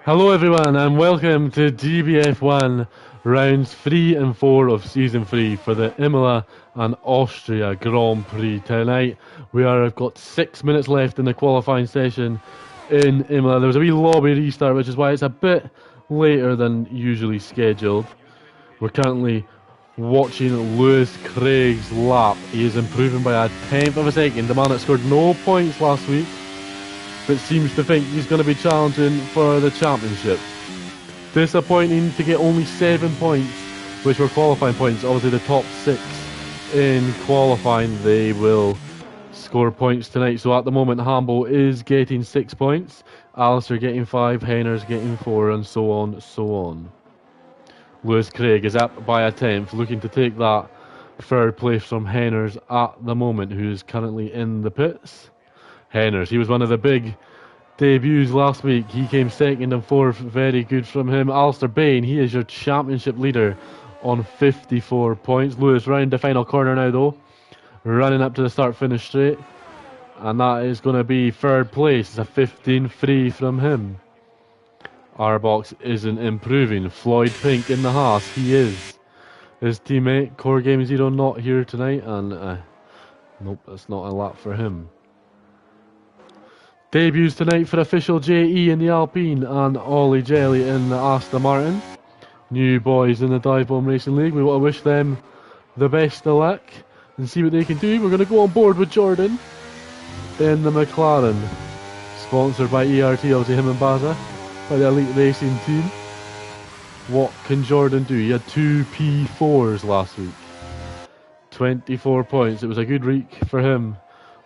Hello everyone and welcome to DBF1 rounds 3 and 4 of season 3 for the Imola and Austria Grand Prix tonight. I've got 6 minutes left in the qualifying session in Imola. There was a wee lobby restart, which is why it's a bit later than usually scheduled. We're currently watching Lewis Craig's lap. He is improving by a tenth of a second. The man that scored no points last week but seems to think he's going to be challenging for the championship. Disappointing to get only 7 points, which were qualifying points. Obviously the top 6 in qualifying, they will score points tonight. So at the moment Hambo is getting 6 points, Alistair getting 5, Henner's getting 4, and so on. Lewis Craig is up by a tenth, looking to take that third place from Henner's at the moment, who is currently in the pits. Henner's, he was one of the big debuts last week. He came second and fourth, very good from him. Alistair Bain, he is your championship leader on 54 points. Lewis round the final corner now though, running up to the start finish straight, and that is going to be third place. It's a 15-3 from him. Arbox isn't improving. Floyd Pink in the Haas, he is. His teammate Core Game Zero not here tonight, and nope, that's not a lap for him. Debuts tonight for official JE in the Alpine and Ollie Jelly in the Aston Martin. New boys in the Dive Bomb Racing League. We want to wish them the best of luck and see what they can do. We're going to go on board with Jordan in the McLaren, sponsored by ERT, obviously him and Baza, by the Elite Racing team. What can Jordan do? He had 2 P4s last week. 24 points. It was a good week for him.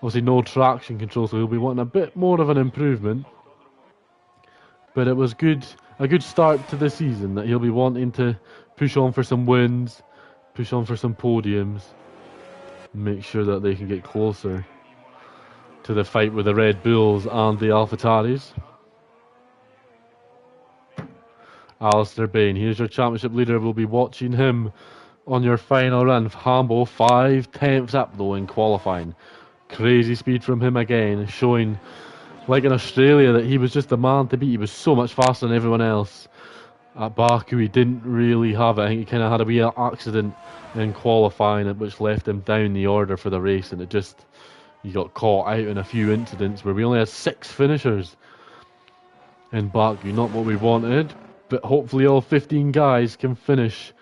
Obviously no traction control, so he'll be wanting a bit more of an improvement. But it was a good start to the season, that he'll be wanting to push on for some wins, push on for some podiums, make sure that they can get closer to the fight with the Red Bulls and the AlphaTauris. Alistair Bain, here's your championship leader. We'll be watching him on your final run. Hambo 5 tenths up though in qualifying. Crazy speed from him again, showing, like in Australia, that he was just the man to beat. He was so much faster than everyone else. At Baku, he didn't really have it. I think he kind of had a wee accident in qualifying, which left him down the order for the race, and he got caught out in a few incidents where we only had 6 finishers in Baku. Not what we wanted, but hopefully all 15 guys can finish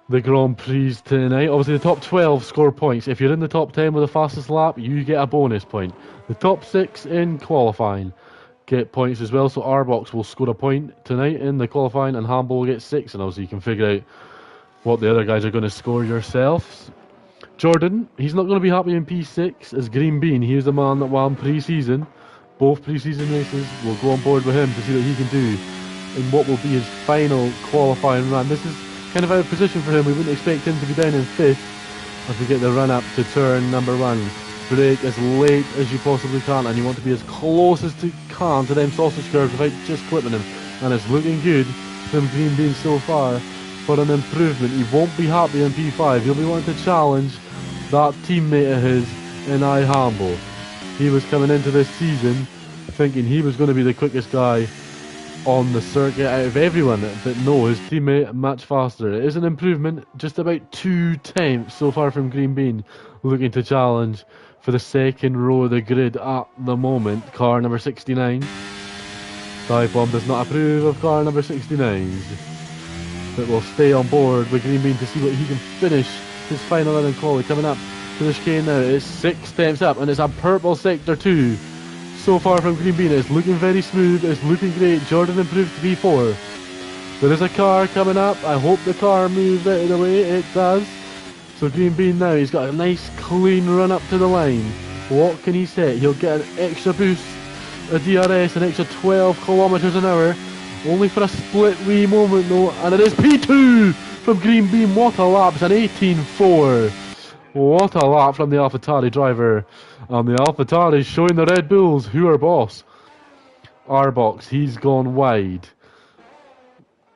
the Grand Prix tonight. Obviously the top 12 score points. If you're in the top 10 with the fastest lap, you get a bonus point. The top 6 in qualifying get points as well, so Arbox will score a point tonight in the qualifying and Hambo will get 6, and obviously you can figure out what the other guys are going to score yourselves. Jordan, he's not going to be happy in P6 as Green Bean. He was the man that won pre-season. Both pre-season races. We'll go on board with him to see what he can do in what will be his final qualifying run. This is kind of out of position for him. We wouldn't expect him to be down in 5th as we get the run up to turn number 1. Brake as late as you possibly can, and you want to be as close as you can to them sausage curves without just clipping them. And it's looking good from Green Bean so far for an improvement. He won't be happy in P5. He'll be wanting to challenge that teammate of his in Hambo. He was coming into this season thinking he was going to be the quickest guy on the circuit out of everyone, but no, his teammate much faster. It is an improvement, just about 2 tenths so far from Green Bean, looking to challenge for the second row of the grid at the moment. Car number 69. Dive Bomb does not approve of car number 69, but we'll stay on board with Green Bean to see what he can finish his final run in quali. Coming up to the chicane now, it's 6 tenths up, and it's a purple sector 2. So far from Green Bean, it's looking very smooth, it's looking great. Jordan improved to V4. There is a car coming up. I hope the car moves out of the way. It does. So Green Bean now, he's got a nice clean run up to the line. What can he set? He'll get an extra boost, a DRS, an extra 12 kilometers an hour. Only for a split wee moment though, and it is P2 from Green Bean. What a lap, it's an 18.4. What a lap from the AlphaTauri driver. And the AlphaTauri showing the Red Bulls who are boss. Arbox, he's gone wide.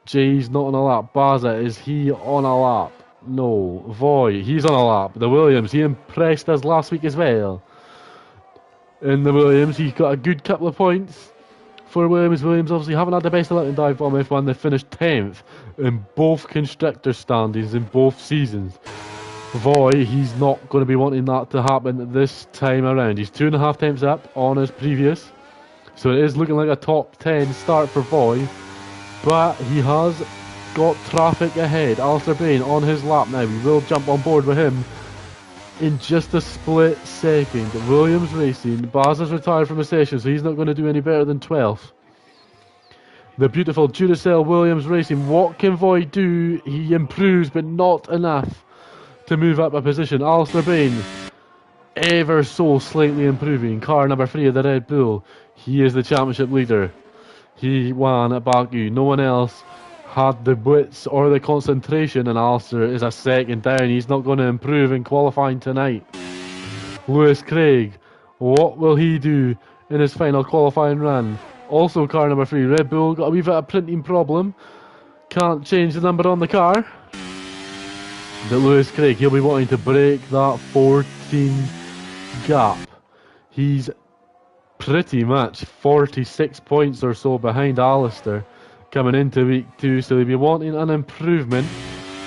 Jay's not on a lap. Baza, is he on a lap? No. Voy, he's on a lap. The Williams, he impressed us last week as well. In the Williams, he got a good couple of points for Williams. Williams obviously haven't had the best of luck in Dive Bomb F1. They finished 10th in both constructor standings in both seasons. Voy, he's not going to be wanting that to happen this time around. He's 2.5 tenths up on his previous. So it is looking like a top 10 start for Voy. But he has got traffic ahead. Alistair Bain on his lap now. We will jump on board with him in just a split second. Williams Racing. Baz has retired from the session, so he's not going to do any better than 12th. The beautiful Duracell Williams Racing. What can Voy do? He improves, but not enough to move up a position. Alistair Bain, ever so slightly improving. Car number 3 of the Red Bull. He is the championship leader. He won at Baku. No one else had the wits or the concentration, and Alistair is a second down. He's not going to improve in qualifying tonight. Lewis Craig, what will he do in his final qualifying run? Also car number 3, Red Bull, got a wee bit of a printing problem. Can't change the number on the car. But Lewis Craig, he'll be wanting to break that 14 gap. He's pretty much 46 points or so behind Alistair coming into week 2, so he'll be wanting an improvement.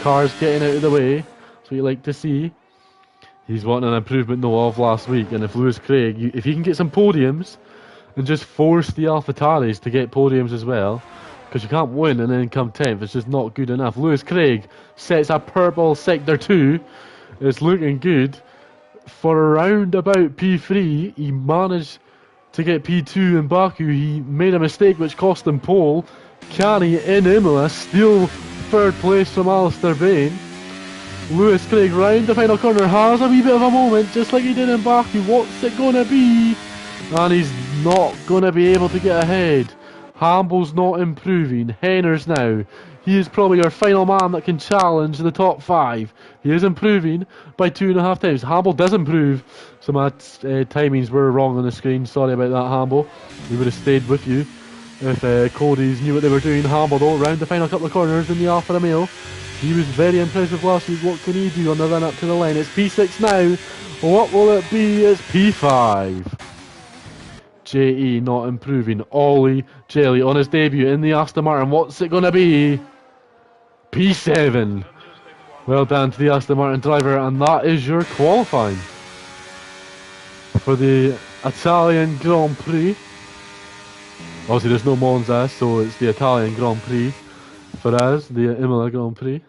Cars getting out of the way, that's what you like to see. He's wanting an improvement though of last week, and if Lewis Craig, if he can get some podiums and just force the AlphaTauris to get podiums as well, because you can't win and then come 10th, it's just not good enough. Lewis Craig sets a purple sector 2, it's looking good. For around about P3, he managed to get P2 in Baku. He made a mistake which cost him pole. Can he in Imola steal 3rd place from Alistair Bain? Lewis Craig round the final corner has a wee bit of a moment, just like he did in Baku. What's it going to be? And he's not going to be able to get ahead. Hamble's not improving. Henner's now. He is probably our final man that can challenge the top 5. He is improving by 2.5 times. Hamble does improve. So my timings were wrong on the screen. Sorry about that, Hamble. We would have stayed with you if Cody's knew what they were doing. Hamble though, round the final couple of corners in the Alfa Romeo. He was very impressive last week. What can he do on the run up to the line? It's P6 now. What will it be? It's P5. JE not improving. Ollie Jelly on his debut in the Aston Martin. What's it going to be? P7. Well done to the Aston Martin driver, and that is your qualifying for the Italian Grand Prix. Obviously there's no Monza, so it's the Italian Grand Prix for us, the Imola Grand Prix.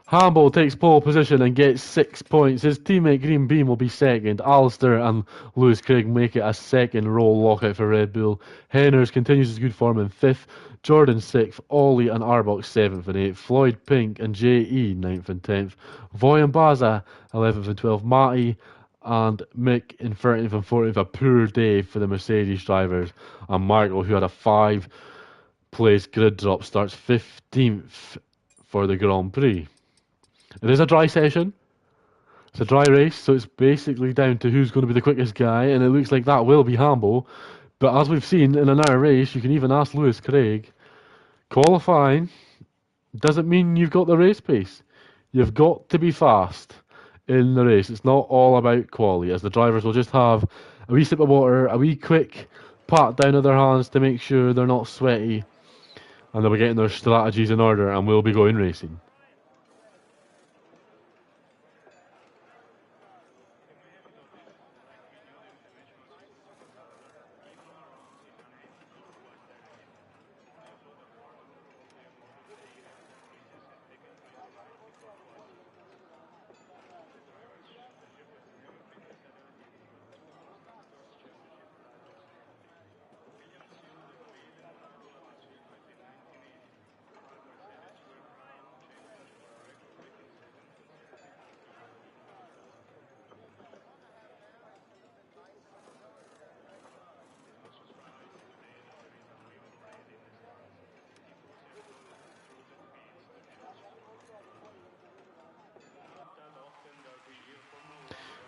Hamble takes pole position and gets 6 points. His teammate Green Bean will be second. Alistair and Lewis Craig make it a second row lockout for Red Bull. Henners continues his good form in 5th. Jordan 6th. Ollie and Arbok 7th and 8th. Floyd Pink and J.E. 9th and 10th. Voy and Baza 11th and 12th. Matty and Mick in 13th and 14th. A poor day for the Mercedes drivers. And Marco, who had a 5-place grid drop, starts 15th for the Grand Prix. It is a dry session. It's a dry race, so it's basically down to who's going to be the quickest guy, and it looks like that will be Hamble. But as we've seen in an hour race, you can even ask Lewis Craig, qualifying doesn't mean you've got the race pace. You've got to be fast in the race. It's not all about quality, as the drivers will just have a wee sip of water, a wee quick pat down of their hands to make sure they're not sweaty, and they'll be getting their strategies in order, and we'll be going racing.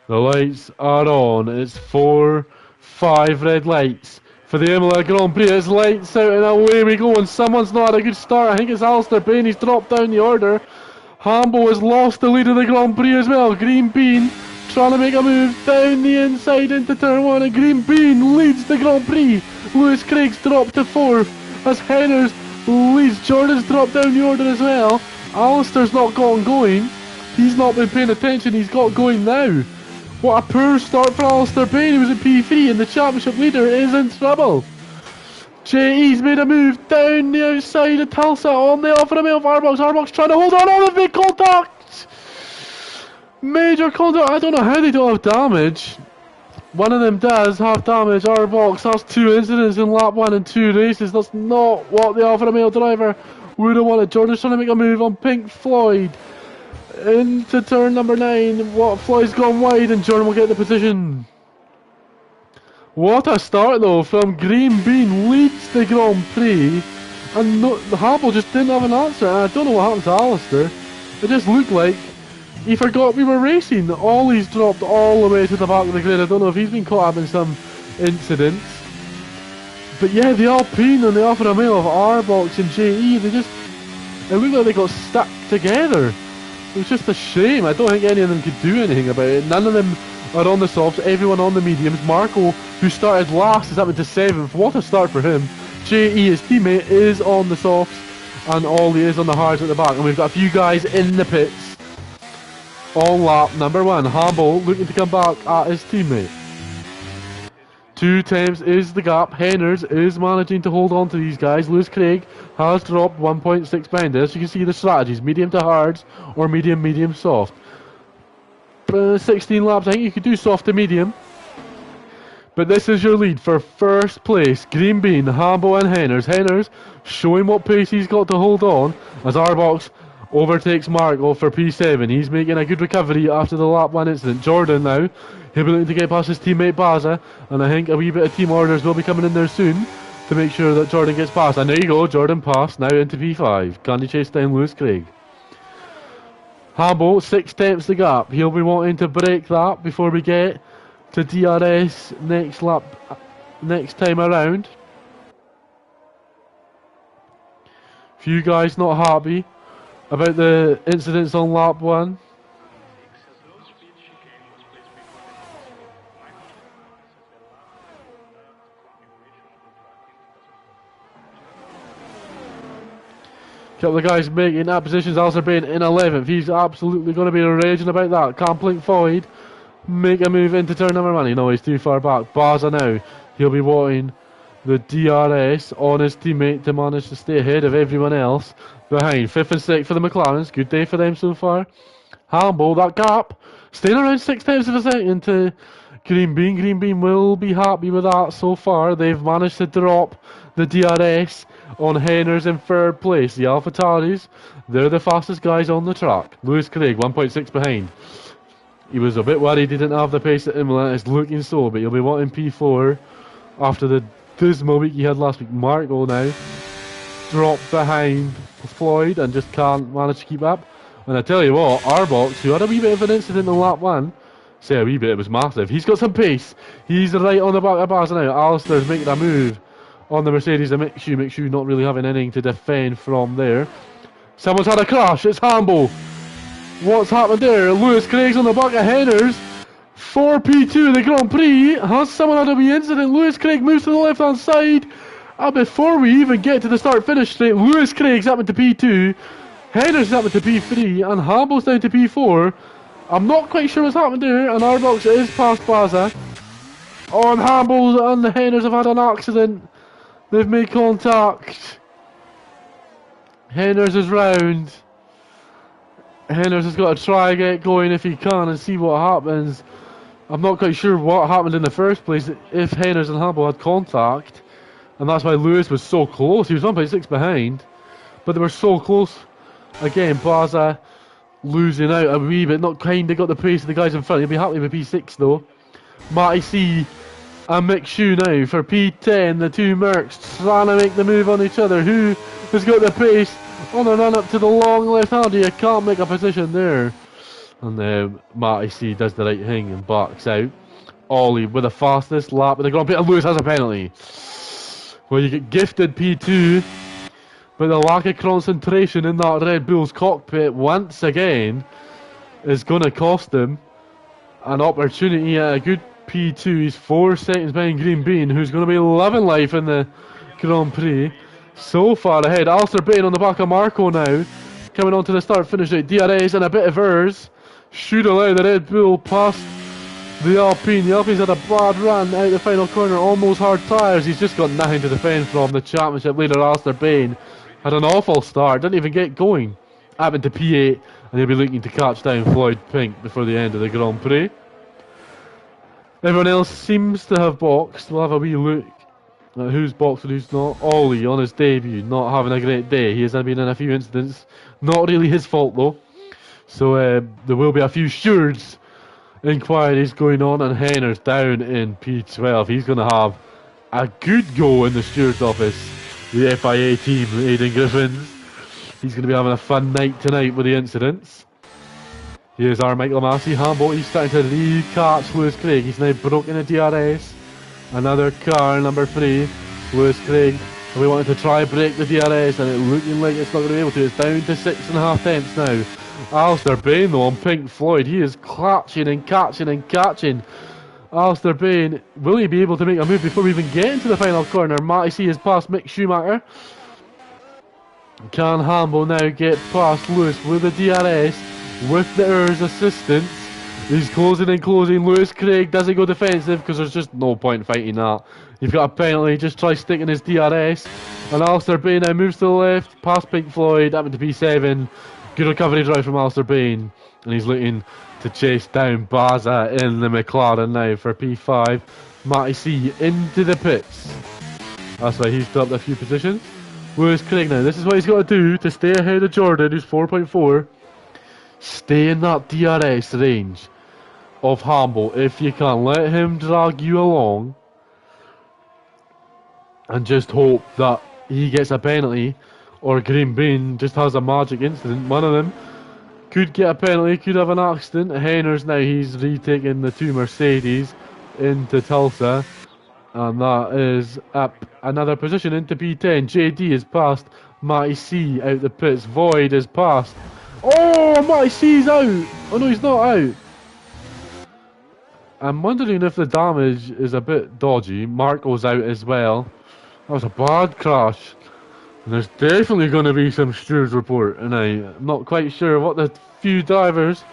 The lights are on. It's 4, 5 red lights for the Imola Grand Prix. It's lights out and away we go. And someone's not had a good start. I think it's Alistair Bain. He's dropped down the order. Hamble has lost the lead of the Grand Prix as well. Green Bean trying to make a move down the inside into turn 1. And Green Bean leads the Grand Prix Lewis Craig's dropped to 4th as Henners leads. Jordan's dropped down the order as well. Alistair's not gotten going. He's not been paying attention. He's got going now. What a poor start for Alistair Bain. He was in P3 and the championship leader is in trouble. JE's made a move down the outside of Tulsa on the Alfa Romeo of Arbox. Arbox trying to hold on. Oh, the big contact! Major contact. I don't know how they don't have damage. One of them does have damage. Arbox has 2 incidents in lap 1 and 2 races. That's not what the Alfa Romeo driver would have wanted. Jordan's trying to make a move on Pink Floyd into turn number 9. What, Floyd's gone wide and Jordan will get the position. What a start though from Green Bean, leads the Grand Prix, and Hamble just didn't have an answer. And I don't know what happened to Alistair. It just looked like he forgot we were racing. Ollie's dropped all the way to the back of the grid. I don't know if he's been caught up in some incidents. But yeah, the Alpine and the Alfa Romeo of Arbox and JE, it looked like they got stuck together. It was just a shame. I don't think any of them could do anything about it. None of them are on the softs, everyone on the mediums. Marco, who started last, is up into 7th. What a start for him. JE, his teammate, is on the softs, and Ollie is on the hards at the back. And we've got a few guys in the pits on lap number 1. Hamble looking to come back at his teammate. 2 tenths is the gap. Henners is managing to hold on to these guys. Lewis Craig has dropped 1.6 behind this. You can see the strategies, medium to hards or medium soft. 16 laps, I think you could do soft to medium. But this is your lead for first place. Green Bean, Hambo and Henners. Henners showing what pace he's got to hold on as Arbox overtakes Marco for P7. He's making a good recovery after the lap 1 incident. Jordan now, he'll be looking to get past his teammate Baza, and I think a wee bit of team orders will be coming in there soon to make sure that Jordan gets past. And there you go, Jordan passed, now into P5. Can he chase down Lewis Craig? Hambo, 6 tenths the gap. He'll be wanting to break that before we get to DRS next time around. Few guys not happy about the incidents on lap 1. Couple of guys making that positions. Alistair Bain in 11th. He's absolutely going to be raging about that. Can't blink Floyd. Make a move into turn number 1. You know he's too far back. Baza now. He'll be wanting the DRS on his teammate to manage to stay ahead of everyone else behind. 5th and 6th for the McLarens. Good day for them so far. Hamble, that gap. Staying around 6 tenths of a second to Green Bean. Green Bean will be happy with that so far. They've managed to drop the DRS on Henners in 3rd place. The AlphaTauris, they're the fastest guys on the track. Lewis Craig, 1.6 behind. He was a bit worried he didn't have the pace at Imola. It's looking so, but he'll be wanting P4 after the dismal week he had last week. Marco now dropped behind Floyd and just can't manage to keep up. And I tell you what, Arbox, who had a wee bit of an incident in lap 1, say a wee bit, it was massive. He's got some pace. He's right on the back of bars now. Alistair's making a move on the Mercedes and McShue not really having anything to defend from there. Someone's had a crash. It's Hamble. What's happened there? Lewis Craig's on the back of Henners. 4P2 the Grand Prix. Has someone had a wee incident? Lewis Craig moves to the left hand side. And before we even get to the start finish straight, Lewis Craig's up into P2. Henners up into P3. And Hamble's down to P4. I'm not quite sure what's happened there. And Arbox is past Baza. Oh, and Hamble and the Henners have had an accident. They've made contact. Henners is round. Henners has got to try and get going if he can and see what happens. I'm not quite sure what happened in the first place if Henners and Hamble had contact. And that's why Lewis was so close. He was 1.6 behind. But they were so close. Again, Baza losing out a wee bit. Not kind of got the pace of the guys in front. He'll be happy with P6 though. Matty C and McShue now for P10. The two Mercs trying to make the move on each other. Who has got the pace on the run up to the long left hander? You can't make a position there. And Matty C does the right thing and backs out. Ollie with the fastest lap of the Grand Prix. And Lewis has a penalty. Well, you get gifted P2. But the lack of concentration in that Red Bull's cockpit once again is going to cost him an opportunity at a good P2. He's 4 seconds behind Green Bean, who's going to be loving life in the Grand Prix. So far ahead. Alistair Bain on the back of Marco now. Coming on to the start finish rate. DRS and a bit of errors. Should allow the Red Bull past the Alpine. The Alpine's had a bad run out the final corner. Almost hard tyres. He's just got nothing to defend from. The championship leader, Alistair Bain, had an awful start. Didn't even get going. Happened to P8. And he'll be looking to catch down Floyd Pink before the end of the Grand Prix. Everyone else seems to have boxed. We'll have a wee look at who's boxed and who's not. Ollie on his debut, not having a great day. He has been in a few incidents. Not really his fault though. So there will be a few stewards inquiries going on, and Henner's down in P12. He's going to have a good go in the steward's office. The FIA team, Aidan Griffins. He's going to be having a fun night tonight with the incidents. Here's our Michael Massey. Hambo, he's starting to re-catch Lewis Craig. He's now broken a DRS. Another car, number 3. Lewis Craig. We wanted to try break the DRS, and it's looking like it's not going to be able to. It's down to 6.5 tenths now. Alistair Bain though on Pink Floyd. He is catching and catching and catching. Alistair Bain, will he be able to make a move before we even get into the final corner? Matty C has passed Mick Schumacher. Can Hambo now get past Lewis with the DRS with the ERS assistance? He's closing and closing. Lewis Craig doesn't go defensive because there's just no point fighting that. You've got a penalty, just try sticking his DRS. And Alistair Bain now moves to the left, past Pink Floyd, up into P7. Good recovery drive from Alistair Bain. And he's looking to chase down Baza in the McLaren now for P5. Matty C into the pits. That's why he's dropped a few positions. Lewis Craig now, this is what he's got to do to stay ahead of Jordan, who's 4.4. Stay in that DRS range of Hambo if you can. Let him drag you along and just hope that he gets a penalty, or Green Bean just has a magic incident. One of them could get a penalty, could have an accident. Henner's now, he's retaking the 2 Mercedes into Tulsa. And that is up another position into P10. JD is past Matty C out the pits. Void is past. Oh, Matty C's out. Oh no, he's not out. I'm wondering if the damage is a bit dodgy. Marco's out as well. That was a bad crash. And there's definitely going to be some stewards report. And I'm not quite sure what the few drivers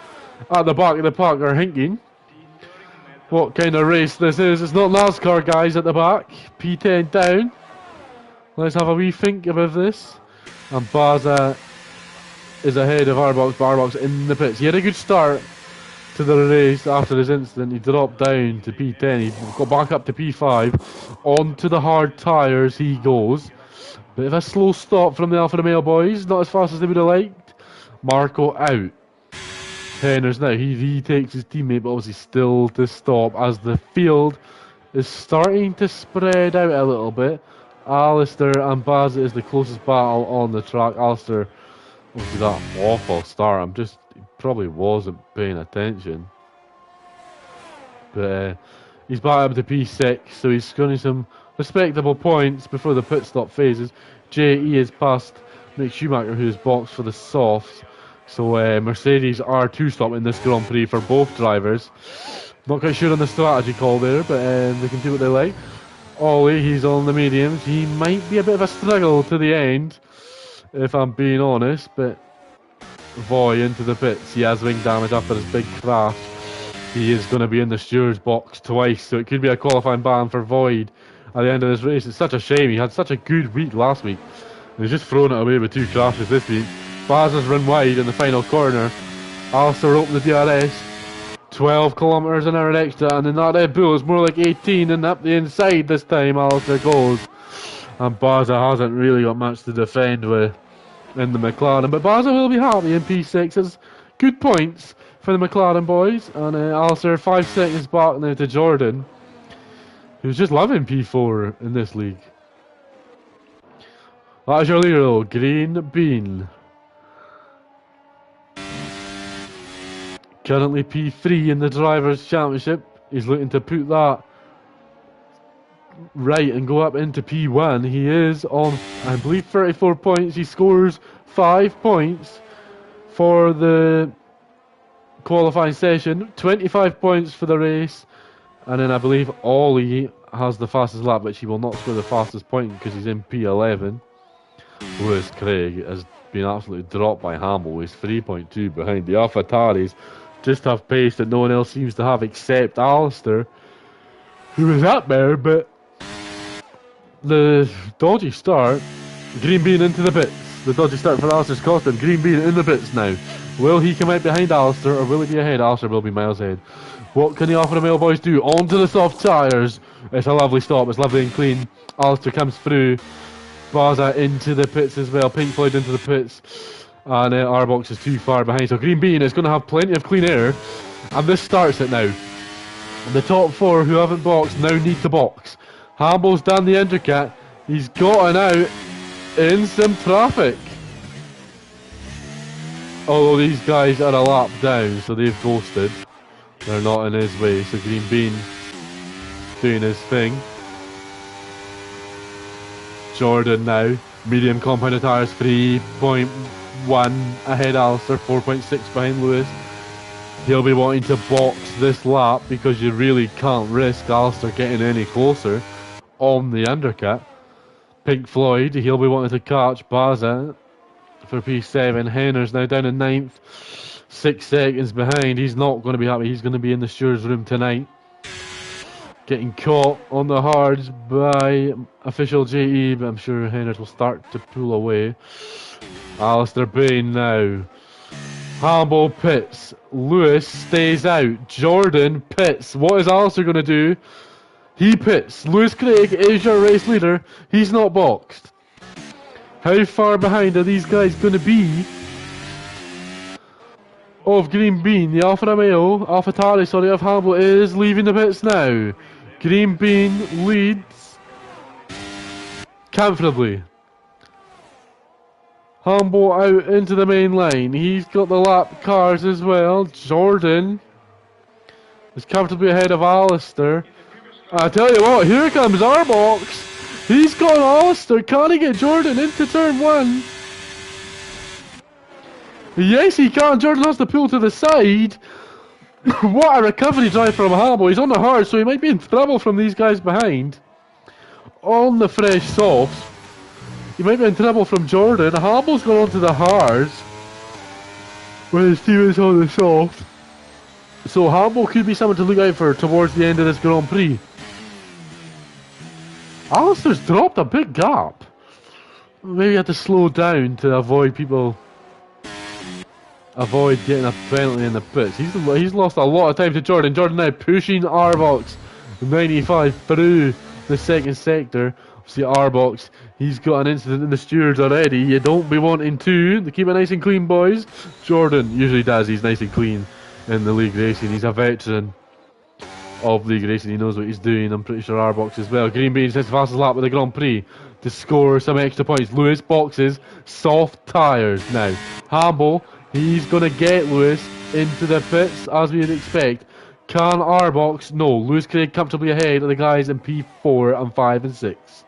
at the back of the pack are thinking. What kind of race this is. It's not NASCAR guys at the back. P10 down. Let's have a wee think about this. And Baza is ahead of Barbox in the pits. He had a good start to the race after his incident. He dropped down to P10. He got back up to P5. Onto the hard tyres he goes. Bit of a slow stop from the Alfa Romeo boys. Not as fast as they would have liked. Marco out. Henner's now, he retakes his teammate, but obviously still to stop as the field is starting to spread out a little bit. Alistair and Baza is the closest battle on the track. Alistair, obviously that awful start, he probably wasn't paying attention. But he's back up to P6, so he's scoring some respectable points before the pit stop phases. JE is past Mick Schumacher, who's boxed for the softs. So Mercedes are 2-stop in this Grand Prix for both drivers. Not quite sure on the strategy call there, but they can do what they like. Ollie, he's on the mediums. He might be a bit of a struggle to the end, if I'm being honest, but Voy into the pits. He has wing damage after his big crash. He is going to be in the steward's box twice, so it could be a qualifying ban for Void at the end of this race. It's such a shame. He had such a good week last week, and he's just thrown it away with 2 crashes this week. Baza's run wide in the final corner. Alistair opened the DRS. 12 kilometers an hour extra, and then that Red Bull is more like 18, and up the inside this time Alistair goes. And Baza hasn't really got much to defend with in the McLaren, but Baza will be happy in P6. It's good points for the McLaren boys, and Alistair 5 seconds back now to Jordan, who's just loving P4 in this league. That is your leader though, Green Bean. Currently P3 in the Drivers' Championship. He's looking to put that right and go up into P1. He is on, I believe, 34 points. He scores 5 points for the qualifying session, 25 points for the race, And then I believe Ollie has the fastest lap, but he will not score the fastest point because he's in P11. Lewis Craig has been absolutely dropped by Hamble. He's 3.2 behind. The AlphaTaris just have pace that no one else seems to have except Alistair, who was up there, but the dodgy start, Green Bean into the pits. The dodgy start for Alistair's cost him. Green Bean in the pits now. Will he come out behind Alistair or will he be ahead? Alistair will be miles ahead. What can the Alpha Romeo boys do? Onto the soft tyres. It's a lovely stop. It's lovely and clean. Alistair comes through. Baza into the pits as well. Pink Floyd into the pits. And our box is too far behind. So Green Bean is going to have plenty of clean air. And this starts it now. The top four who haven't boxed now need to box. Hamble's down the undercut. He's gotten out in some traffic. Although these guys are a lap down, so they've ghosted. They're not in his way. So Green Bean doing his thing. Jordan now. Medium compounded tyres, 3.1 ahead Alistair, 4.6 behind Lewis. He'll be wanting to box this lap because you really can't risk Alistair getting any closer on the undercut. Pink Floyd, he'll be wanting to catch Baza for P7. Henner's now down in 9th, 6 seconds behind. He's not going to be happy. He's going to be in the steward's room tonight. Getting caught on the hards by official JE, but I'm sure Henner's will start to pull away. Alistair Bain now. Hamble pits. Lewis stays out. Jordan pits. What is Alistair going to do? He pits. Lewis Craig is your race leader. He's not boxed. How far behind are these guys going to be of Green Bean? The Alfa Romeo, AlphaTauri, sorry, of Hamble is leaving the pits now. Green Bean leads comfortably. Hamble out into the main line. He's got the lap cars as well. Jordan is comfortably ahead of Alistair. I tell you what, here comes our box. He's got Alistair. Can he get Jordan into turn 1? Yes, he can. Jordan has to pull to the side. What a recovery drive from Hamble. He's on the hard, so he might be in trouble from these guys behind. On the fresh softs. He might be in trouble from Jordan. Hamble's gone onto the hards, where his team is on the soft. So Hamble could be someone to look out for towards the end of this Grand Prix. Alistair's dropped a big gap. Maybe he had to slow down to avoid people... avoid getting a penalty in the pits. He's lost a lot of time to Jordan. Jordan now pushing Arbox 95 through the second sector. See Arbox, he's got an incident in the stewards already. You don't be wanting to keep it nice and clean, boys. Jordan usually does. He's nice and clean in the league racing. He's a veteran of league racing. He knows what he's doing. I'm pretty sure Arbox as well. Green Bean says the fastest lap with the Grand Prix to score some extra points. Lewis boxes soft tyres now. Hamble, he's going to get Lewis into the pits as we'd expect. Can Arbox? No. Lewis Craig comfortably ahead of the guys in P4 and 5 and 6.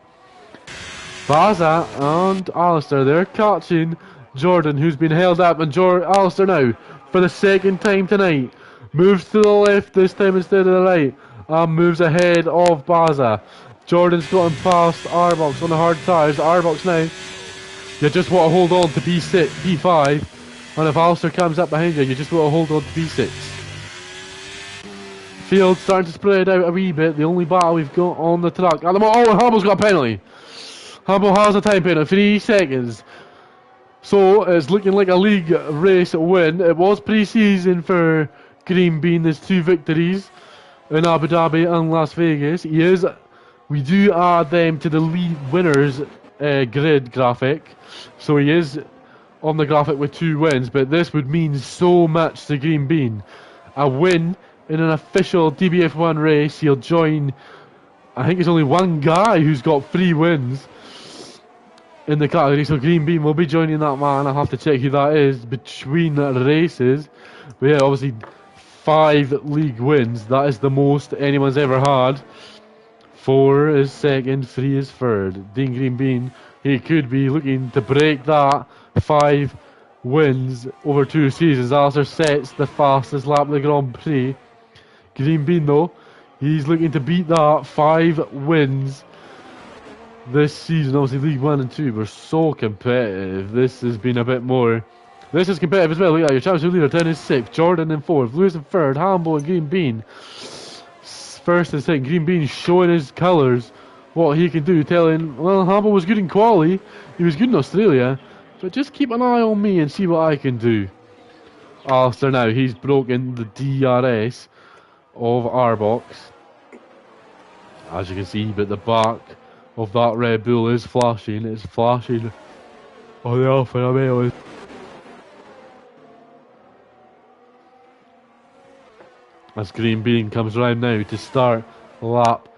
Baza and Alistair, they're catching Jordan, who's been held up, and Alistair now, for the second time tonight, moves to the left this time instead of the right, and moves ahead of Baza. Jordan's gotten past Arbox on the hard tyres. Arbox now, you just want to hold on to P6, P5, and if Alistair comes up behind you, you just want to hold on to P6. Field starting to spread out a wee bit. The only battle we've got on the track. And Hamble's got a penalty. Hamble has a time penalty, 3 seconds. So it's looking like a league race win. It was pre-season for Green Bean. There's 2 victories in Abu Dhabi and Las Vegas. We do add them to the league winners grid graphic. So he is on the graphic with 2 wins. But this would mean so much to Green Bean. A win in an official DBF1 race. He'll join, I think there's only one guy who's got 3 wins in the category, so Green Bean will be joining that man. I'll have to check who that is between races. But yeah, obviously 5 league wins. That is the most anyone's ever had. 4 is second, 3 is third. Dean Green Bean, he could be looking to break that. 5 wins over 2 seasons. Alistair sets the fastest lap of the Grand Prix. Green Bean though, He's looking to beat that. 5 wins this season. Obviously, League 1 and 2 were so competitive. This has been a bit more. This is competitive as well. Look at your championship leader. 10 is 6th. Jordan in 4th. Lewis in 3rd. Hambo and Green Bean 1st and 2nd. Green Bean showing his colours, what he can do. Telling, well, Hambo was good in quali. He was good in Australia. But just keep an eye on me and see what I can do. Alistair now. He's broken the DRS of Arbox. As you can see, but the back of that Red Bull is flashing. It's flashing on the Alfa Romeo. As Green Bean comes around now to start lap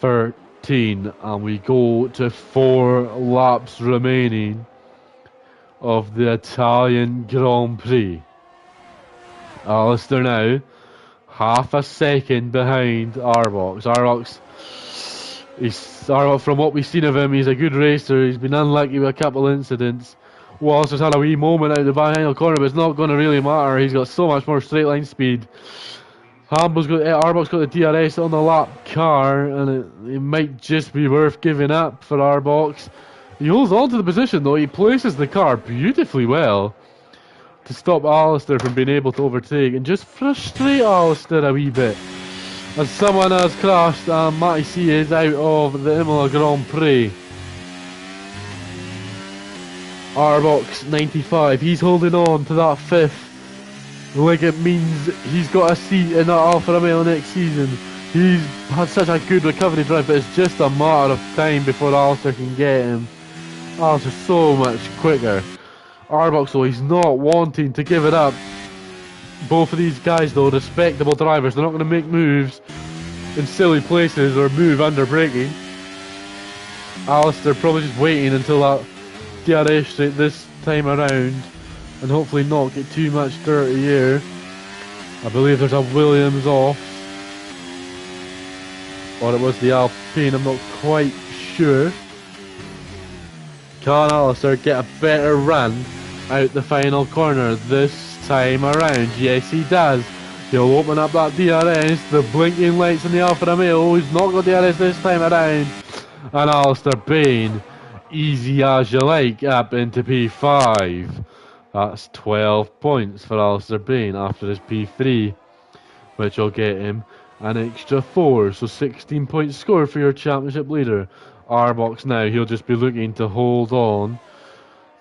13, and we go to 4 laps remaining of the Italian Grand Prix. Alistair now half a second behind Arbox. Arbox, from what we've seen of him, he's a good racer. He's been unlucky with a couple incidents. Walsh has had a wee moment out of the behind corner, but it's not going to really matter. He's got so much more straight line speed. Arbox got the DRS on the lap car, and it might just be worth giving up for Arbox. He holds on to the position though. He places the car beautifully well to stop Alistair from being able to overtake and just frustrate Alistair a wee bit. As someone has crashed and Matty C is out of the Imola Grand Prix. Arbox 95, he's holding on to that 5th. Like it means he's got a seat in that Alfa Romeo next season. He's had such a good recovery drive, but it's just a matter of time before Alistair can get him. Alistair's so much quicker. Arbox though, he's not wanting to give it up. Both of these guys though, respectable drivers, they're not going to make moves in silly places or move under braking. Alistair probably just waiting until that DRS straight this time around and hopefully not get too much dirty here. I believe there's a Williams off, or it was the Alpine, I'm not quite sure. Can Alistair get a better run out the final corner this time around? Yes, he does. He'll open up that DRS, the blinking lights in the Alfa Romeo. He's not got DRS this time around. And Alistair Bain, easy as you like, up into P5. That's 12 points for Alistair Bain after his P3, which will get him an extra 4. So 16 points score for your championship leader. Arbox now, he'll just be looking to hold on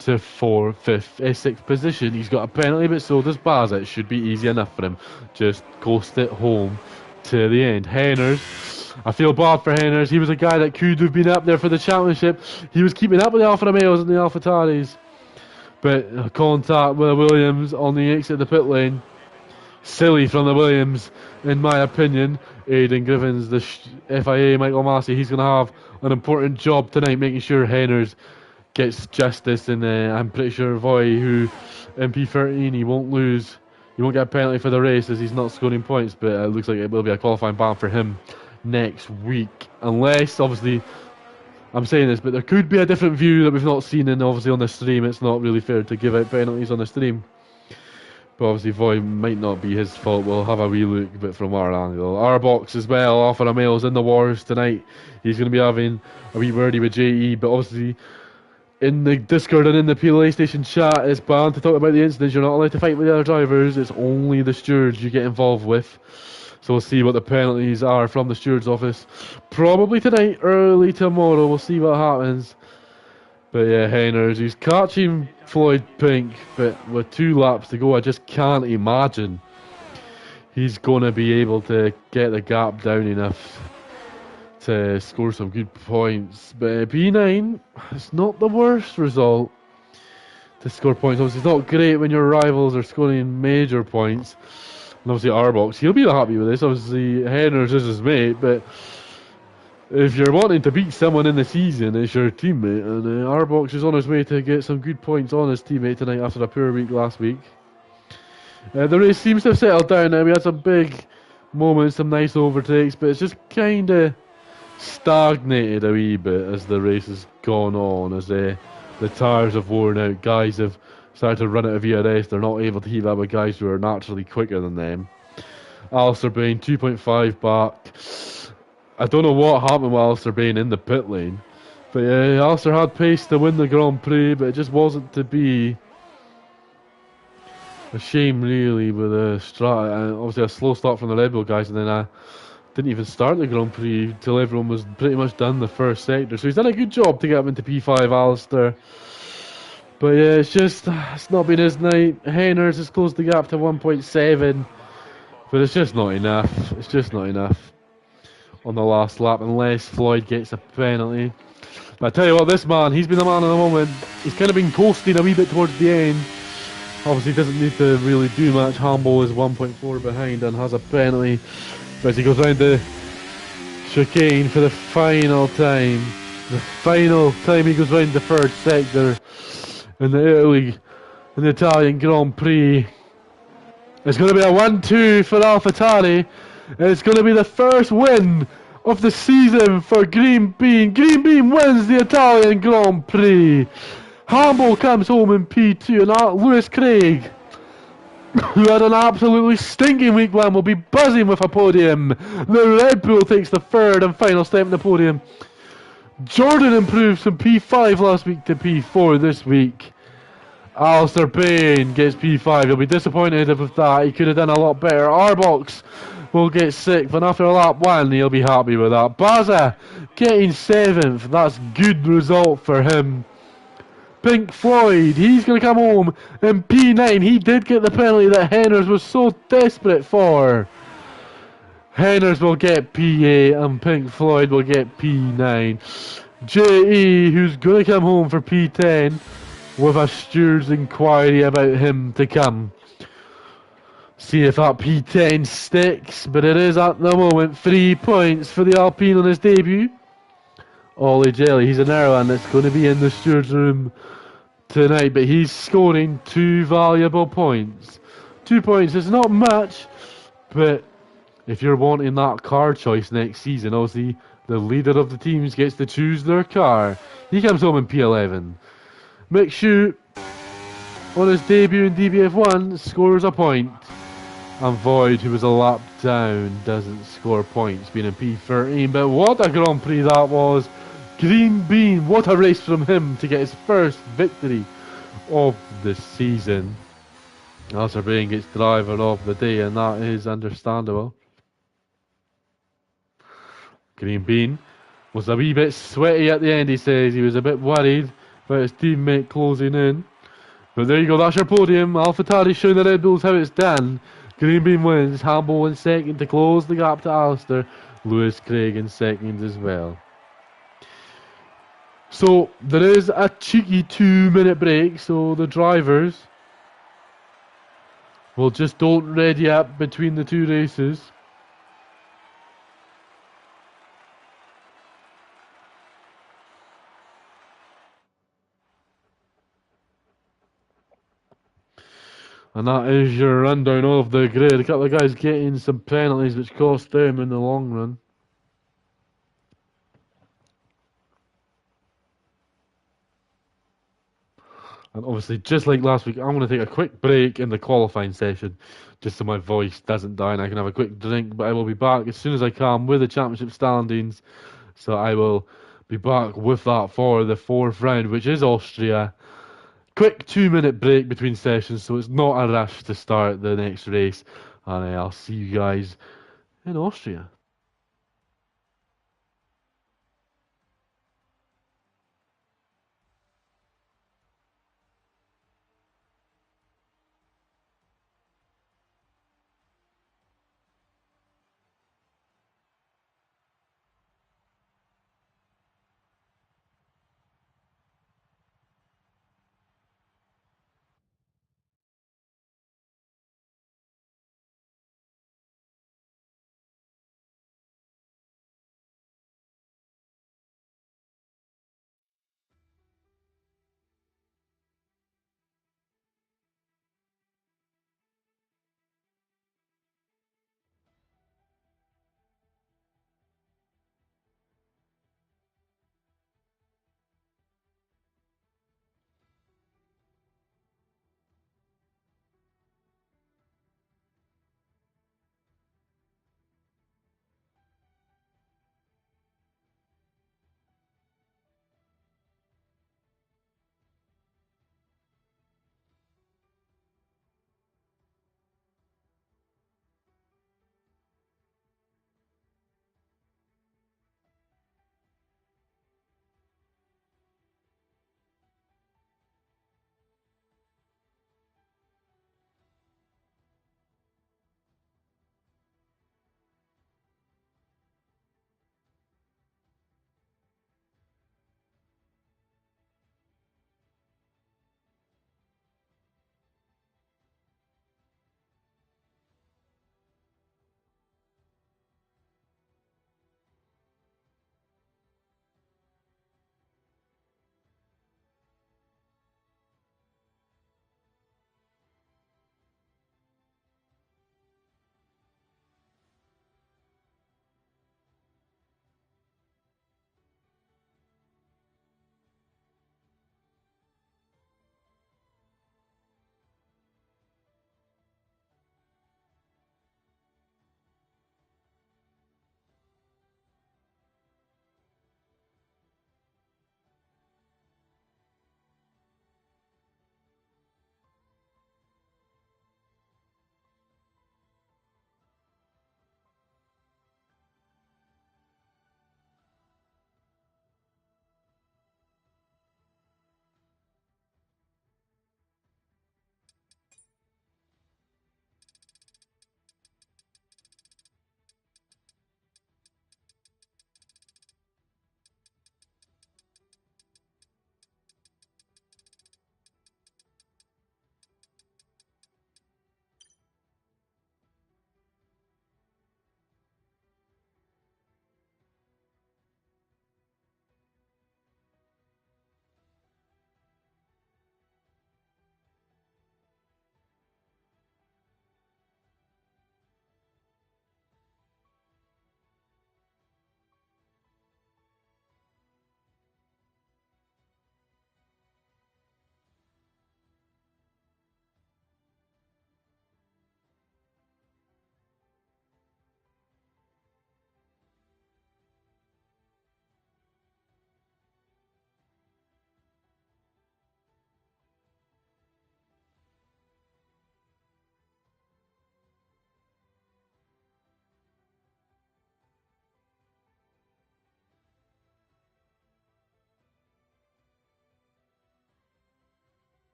to 6th position. He's got a penalty, but so does Baz. It should be easy enough for him. Just coast it home to the end. Henners, I feel bad for Henners. He was a guy that could have been up there for the championship. He was keeping up with the Alfa Romeos and the AlphaTauris, but contact with the Williams on the exit of the pit lane. Silly from the Williams, in my opinion. Aidan Griffins, the FIA, Michael Massey, he's going to have an important job tonight, making sure Henners gets justice. And I'm pretty sure Voy, who in P13, he won't lose. He won't get a penalty for the race as he's not scoring points, but it looks like it will be a qualifying ban for him next week. Unless, obviously, I'm saying this, but there could be a different view that we've not seen, and obviously on the stream it's not really fair to give out penalties on the stream. But obviously Voy might not be his fault. We'll have a wee look, but from our angle. Arbox as well, Alfa Romeo's in the wars tonight. He's going to be having a wee wordy with JE, but obviously in the Discord and in the PlayStation chat, it's banned to talk about the incidents. You're not allowed to fight with the other drivers. It's only the stewards you get involved with. So we'll see what the penalties are from the steward's office. Probably tonight, early tomorrow. We'll see what happens. But yeah, Henners, he's catching Floyd Pink, but with 2 laps to go, I just can't imagine he's going to be able to get the gap down enough to score some good points. But P9, it's not the worst result to score points. Obviously, it's not great when your rivals are scoring major points. And obviously, Arbox, he'll be happy with this. Obviously, Henners is his mate, but if you're wanting to beat someone in the season, it's your teammate. And Arbox is on his way to get some good points on his teammate tonight after a poor week last week. The race seems to have settled down now. We had some big moments, some nice overtakes, but it's just kind of stagnated a wee bit as the race has gone on, as the tyres have worn out. Guys have started to run out of VRS. They're not able to keep up with guys who are naturally quicker than them. Alistair Bain 2.5 back. I don't know what happened with Alistair Bain in the pit lane. But yeah, Alistair had pace to win the Grand Prix, but it just wasn't to be. A shame, really, with a obviously a slow start from the Red Bull guys, and then I didn't even start the Grand Prix until everyone was pretty much done the first sector. So he's done a good job to get him into P5, Alistair. But yeah, it's not been his night. Henners has closed the gap to 1.7, but it's just not enough. It's just not enough on the last lap unless Floyd gets a penalty. But I tell you what, this man, he's been the man of the moment. He's kind of been coasting a wee bit towards the end. Obviously doesn't need to really do much. Hamble is 1.4 behind and has a penalty. But as he goes round the chicane for the final time. The final time he goes round the third sector in the Italian Grand Prix. It's going to be a 1-2 for AlphaTauri. It's going to be the first win of the season for Green Bean. Green Bean wins the Italian Grand Prix. Hamble comes home in P2 and Lewis Craig, who had an absolutely stinking week one, will be buzzing with a podium. The Red Bull takes the third and final step in the podium. Jordan improves from P5 last week to P4 this week. Alistair Bain gets P5. He'll be disappointed with that. He could have done a lot better. Arbox will get 6th, and after lap 1 he'll be happy with that. Baza getting 7th. That's good result for him. Pink Floyd, he's going to come home in P9. He did get the penalty that Henners was so desperate for. Henners will get P8 and Pink Floyd will get P9. JE, who's going to come home for P10 with a steward's inquiry about him to come. See if that P10 sticks, but it is at the moment 3 points for the Alpine on his debut. Ollie Jelly, he's an Ireland that's going to be in the steward's room tonight, but he's scoring 2 valuable points. 2 points is not much, but if you're wanting that car choice next season, obviously the leader of the teams gets to choose their car. He comes home in P11. Mick Shute, on his debut in DBF1, scores a point. And Void, who was a lap down, doesn't score points, being in P13. But what a Grand Prix that was! Green Bean, what a race from him to get his first victory of the season. Alistair Bain gets driver of the day, and that is understandable. Green Bean was a wee bit sweaty at the end, he says. He was a bit worried about his teammate closing in. But there you go, that's your podium. AlphaTauri showing the Red Bulls how it's done. Green Bean wins, Hamble in second to close the gap to Alistair. Lewis Craig in second as well. So there is a cheeky 2-minute break, so the drivers will just don't ready up between the two races. And that is your rundown of the grid. A couple of guys getting some penalties which cost them in the long run. And obviously, just like last week, I'm going to take a quick break in the qualifying session, just so my voice doesn't die and I can have a quick drink. But I will be back as soon as I can with the championship standings. So I will be back with that for the 4th round, which is Austria. Quick 2-minute break between sessions, so it's not a rush to start the next race. And I'll see you guys in Austria.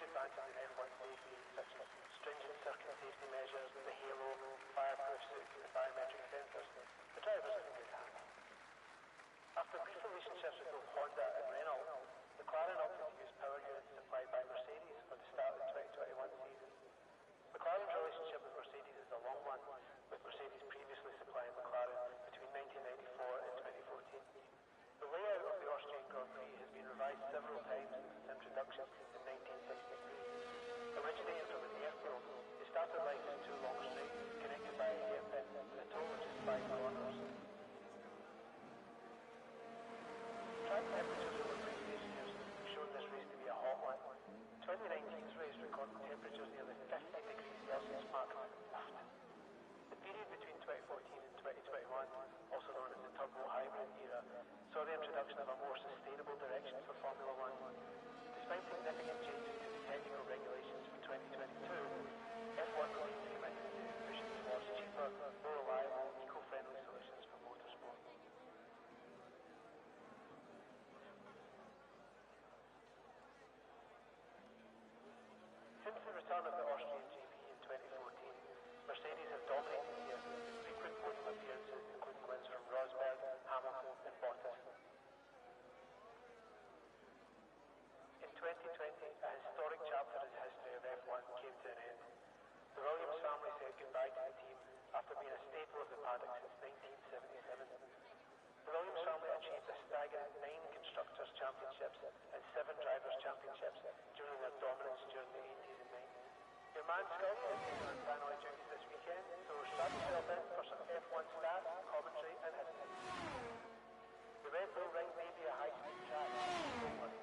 advances in F1 safety, such as stringent circuit safety measures, the halo, fireproof suits, and biometric sensors, the drivers are in good hands. After brief relationships with both Honda and Renault, McLaren opted to use power units supplied by Mercedes for the start of the 2021 season. McLaren's relationship with Mercedes is a long one, with Mercedes previously supplying McLaren between 1994 and 2014. The layout of the Austrian Grand Prix has been revised several times since its introduction in 1963. Originating from an airfield, it started life as two long straights connected by a hairpin with a total of just 5 corners. Track temperatures over previous years have shown this race to be a hot one. 2019's race recorded temperatures nearly 50 degrees Celsius mark. The period between 2014 and 2021, also known as the turbo hybrid era, saw the introduction of a more sustainable direction for Formula One. Despite significant changes to the technical regulations for 2022, F1 remains committed to pushing towards cheaper, more reliable, eco-friendly solutions for motorsport. Since the return of the Austrian GP in 2014, Mercedes have dominated here with frequent podium appearances, including wins from Rosberg, Hamilton and Bottas. In 2020, a historic chapter in the history of F1 came to an end. The Williams family said goodbye to the team after being a staple of the paddock since 1977. The Williams family achieved a staggering 9 Constructors' Championships and 7 Drivers' Championships during their dominance during the 80s and 90s. Your man Scully is taking on tannoy duties this weekend, so strap yourself in for some F1 stats, commentary and history. The Red Bull Ring may be a high-speed track, don't worry.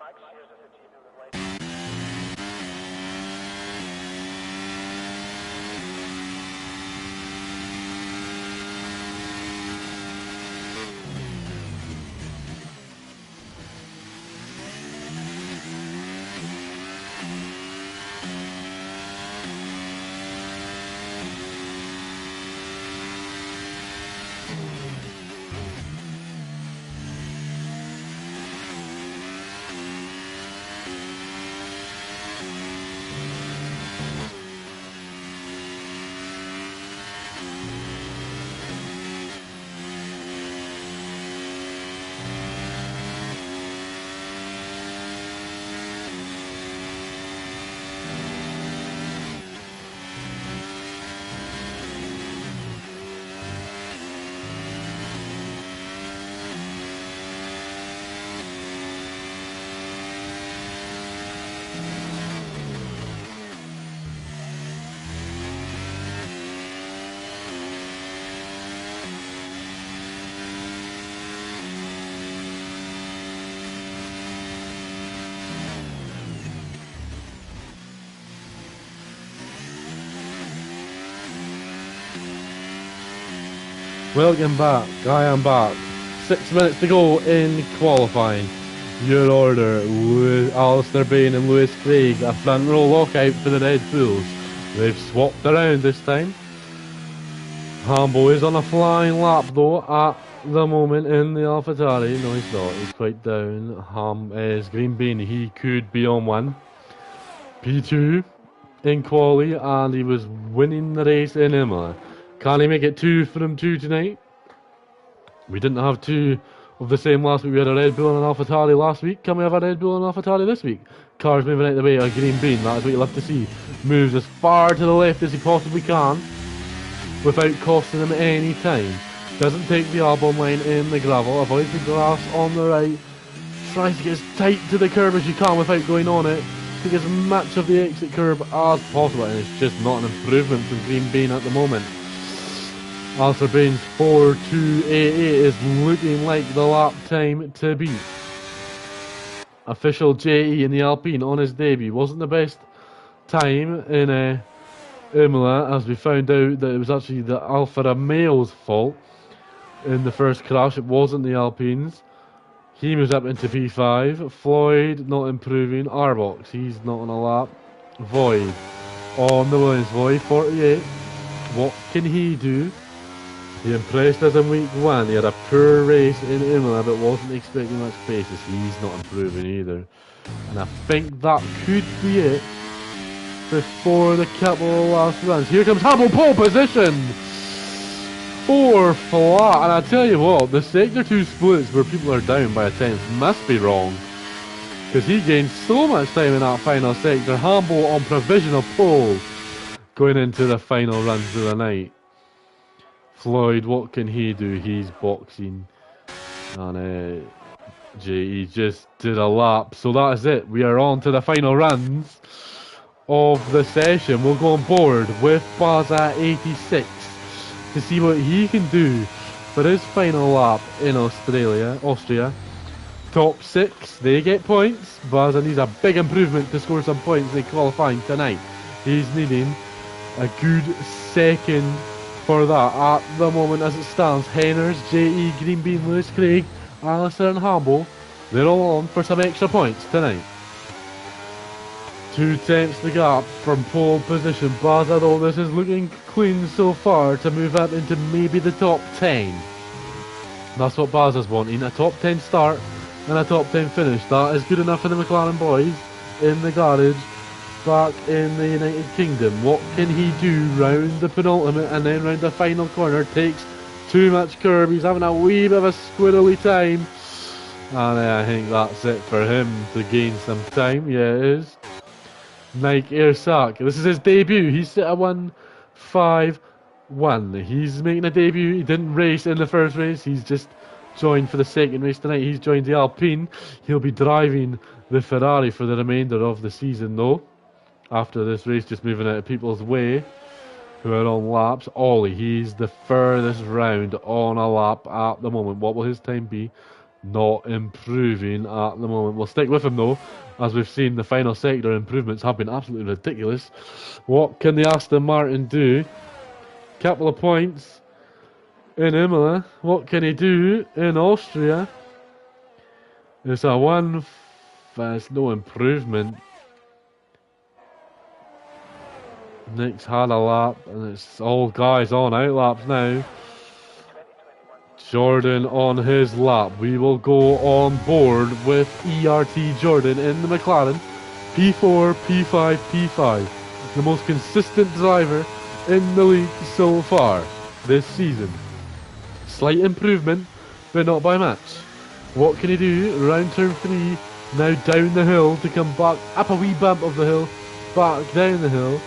Max shares this achievement with life. Welcome back, I am back. 6 minutes to go in qualifying. Your order, Alistair Bain and Lewis Craig, a front row lockout for the Red Bulls. They've swapped around this time. Hambo is on a flying lap though at the moment in the AlphaTauri. No, he's not, he's quite down. Is Green Bean, he could be on one. P2 in quali, and he was winning the race in Imola. Can he make it 2 from 2 tonight? We didn't have 2 of the same last week. We had a Red Bull and an AlphaTauri last week. Can we have a Red Bull and an AlphaTauri this week? Cars moving out the way of Green Bean. That is what you love to see. Moves as far to the left as he possibly can without costing him any time. Doesn't take the Albon line in the gravel. Avoids the grass on the right. Tries to get as tight to the curb as you can without going on it. Take as much of the exit curb as possible. And it's just not an improvement from Green Bean at the moment. Alistair Bain's 4.288 is looking like the lap time to beat. Official JE in the Alpine on his debut. Wasn't the best time in Imola, as we found out that it was actually the Alfa Romeo's fault in the first crash. It wasn't the Alpines. He moves up into P5. Floyd not improving. Arbox, he's not on a lap. Void on the Williams. Void 48. What can he do? He impressed us in week 1. He had a poor race in Imola, but wasn't expecting much pace. He's not improving either. And I think that could be it before the couple of last runs. Here comes Hamilton, pole position! 4 flat. And I tell you what, the sector 2 splits where people are down by a tenth must be wrong. Because he gained so much time in that final sector. Hamilton on provisional pole going into the final runs of the night. Floyd, what can he do? He's boxing. And JE just did a lap. So that is it. We are on to the final runs of the session. We'll go on board with Baza 86 to see what he can do for his final lap in Austria. Top 6, they get points. Baza needs a big improvement to score some points in qualifying tonight. He's needing a good second for that. At the moment as it stands, Henners, JE, Green Bean, Lewis Craig, Alistair and Hambo, they're all on for some extra points tonight. 2 tenths the gap from pole position. Baza though, this is looking clean so far to move up into maybe the top 10. That's what Baza's wanting, a top 10 start and a top 10 finish. That is good enough for the McLaren boys in the garage back in the United Kingdom. What can he do round the penultimate and then round the final corner? Takes too much curb. He's having a wee bit of a squirrely time. And I think that's it for him to gain some time. Yeah, it is. Nike Airsack. This is his debut. He's set a 1.51. He's making a debut. He didn't race in the first race. He's just joined for the second race tonight. He's joined the Alpine. He'll be driving the Ferrari for the remainder of the season though. After this race, just moving out of people's way who are on laps. Ollie, he's the furthest round on a lap at the moment. What will his time be? not improving at the moment. We'll stick with him though, as we've seen the final sector improvements have been absolutely ridiculous. What can the Aston Martin do? Couple of points in Imola. What can he do in Austria? It's a one. There's no improvement. Nick's had a lap, and it's all guys on outlaps now. Jordan on his lap. We will go on board with ERT Jordan in the McLaren. P4, P5, P5. The most consistent driver in the league so far this season. Slight improvement, but not by much. What can he do? Round turn 3, now down the hill to come back up a wee bump of the hill, back down the hill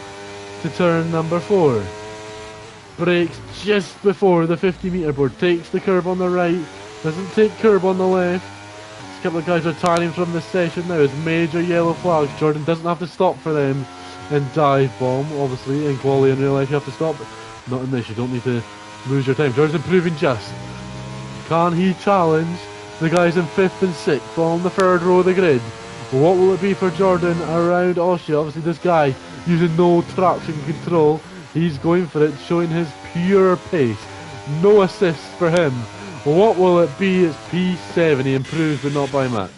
to turn number 4. Brakes just before the 50-metre board, takes the curb on the right, doesn't take curb on the left. A couple of guys retiring from this session now as major yellow flags. Jordan doesn't have to stop for them in dive bomb. Obviously, in quality in real life you have to stop, but not in this. You don't need to lose your time. Jordan's improving just. Can he challenge the guys in 5th and 6th on the 3rd row of the grid? What will it be for Jordan around Austria? Obviously this guy using no traction control. He's going for it, showing his pure pace. No assists for him. What will it be? It's P7. He improves, but not by much.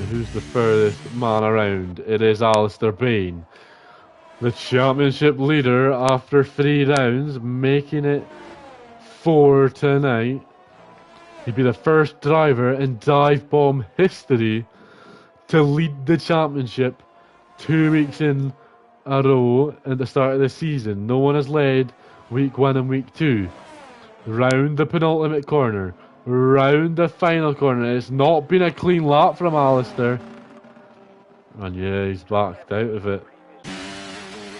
Who's the furthest man around? It is Alistair Bain, the championship leader after 3 rounds, making it 4 tonight. He'd be the first driver in dive bomb history to lead the championship 2 weeks in a row at the start of the season. No one has led week 1 and week 2. Round the penultimate corner, round the final corner. It's not been a clean lap from Alistair. And yeah, he's backed out of it.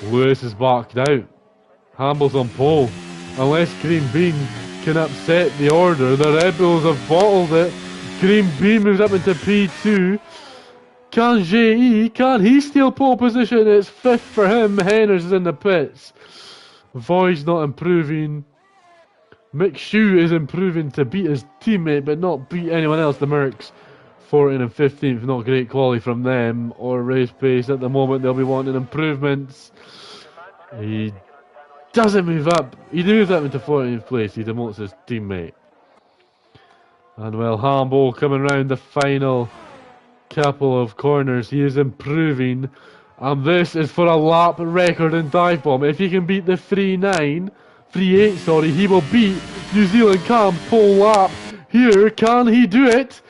Lewis is backed out. Hamble's on pole. Unless Green Bean can upset the order, the Red Bulls have bottled it. Green Bean moves up into P2. Can J.E., can he steal pole position? It's 5th for him. Henners is in the pits. Void's not improving. Mick Shue is improving to beat his teammate, but not beat anyone else. The Mercs, 14th and 15th, not great quality from them or race pace at the moment. They'll be wanting improvements. He doesn't move up. He moves up into 14th place. He demotes his teammate. And well, Hambo coming round the final couple of corners. He is improving. And this is for a lap record in dive bomb. If he can beat the 3.9, 3.8, sorry, he will beat New Zealand Cam pole lap here. Can he do it?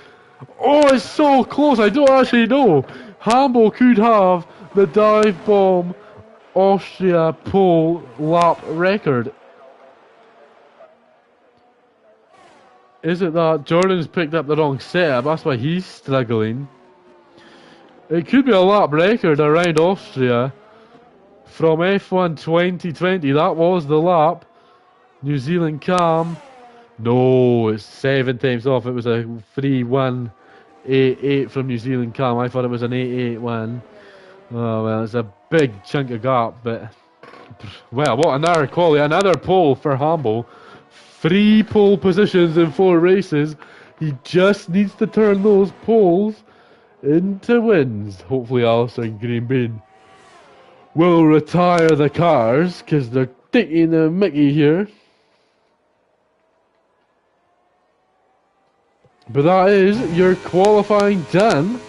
Oh, it's so close. I don't actually know. Hambo could have the dive bomb Austria pole lap record. Is it that Jordan's picked up the wrong setup? That's why he's struggling. It could be a lap record around Austria from F1 2020. That was the lap. New Zealand Cam. No, it's 7 times off. It was a 3.188 from New Zealand Cam. I thought it was an 8.81. Oh, well, it's a big chunk of gap, but well, what another quality, another pole for Hambo. 3 pole positions in 4 races. He just needs to turn those poles into wins. Hopefully Alistair and Green Bean will retire the cars because they're taking the mickey here. But that is your qualifying done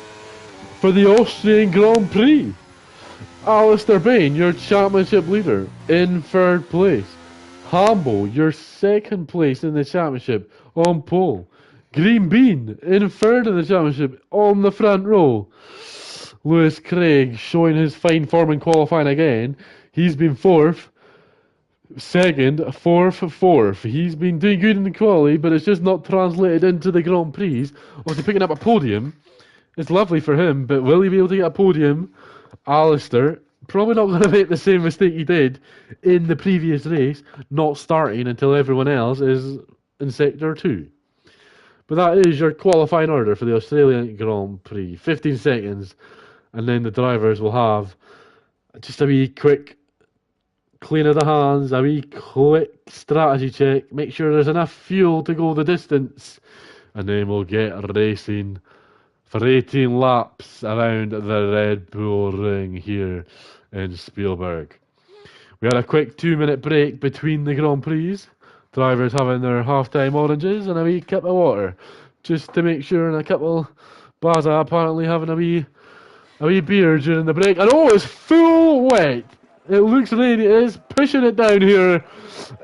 for the Austrian Grand Prix. Alistair Bain, your championship leader, in 3rd place. Hambo, your 2nd place in the championship, on pole. Green Bean, in 3rd in the championship, on the front row. Lewis Craig, showing his fine form in qualifying again. He's been 4th, 2nd, 4th, 4th. He's been doing good in the quali, but it's just not translated into the Grand Prix. Obviously picking up a podium. It's lovely for him, but will he be able to get a podium? Alistair, probably not going to make the same mistake he did in the previous race, not starting until everyone else is in Sector 2. But that is your qualifying order for the Australian Grand Prix. 15 seconds, and then the drivers will have just a wee quick Clean of the hands, a wee quick strategy check, make sure there's enough fuel to go the distance, and then we'll get racing for 18 laps around the Red Bull Ring here in Spielberg. We had a quick 2-minute break between the Grand Prix, drivers having their half-time oranges and a wee cup of water, just to make sure, and a couple, Baza apparently having a wee beer during the break, and oh, it's full wet! It looks rainy, it is pushing it down here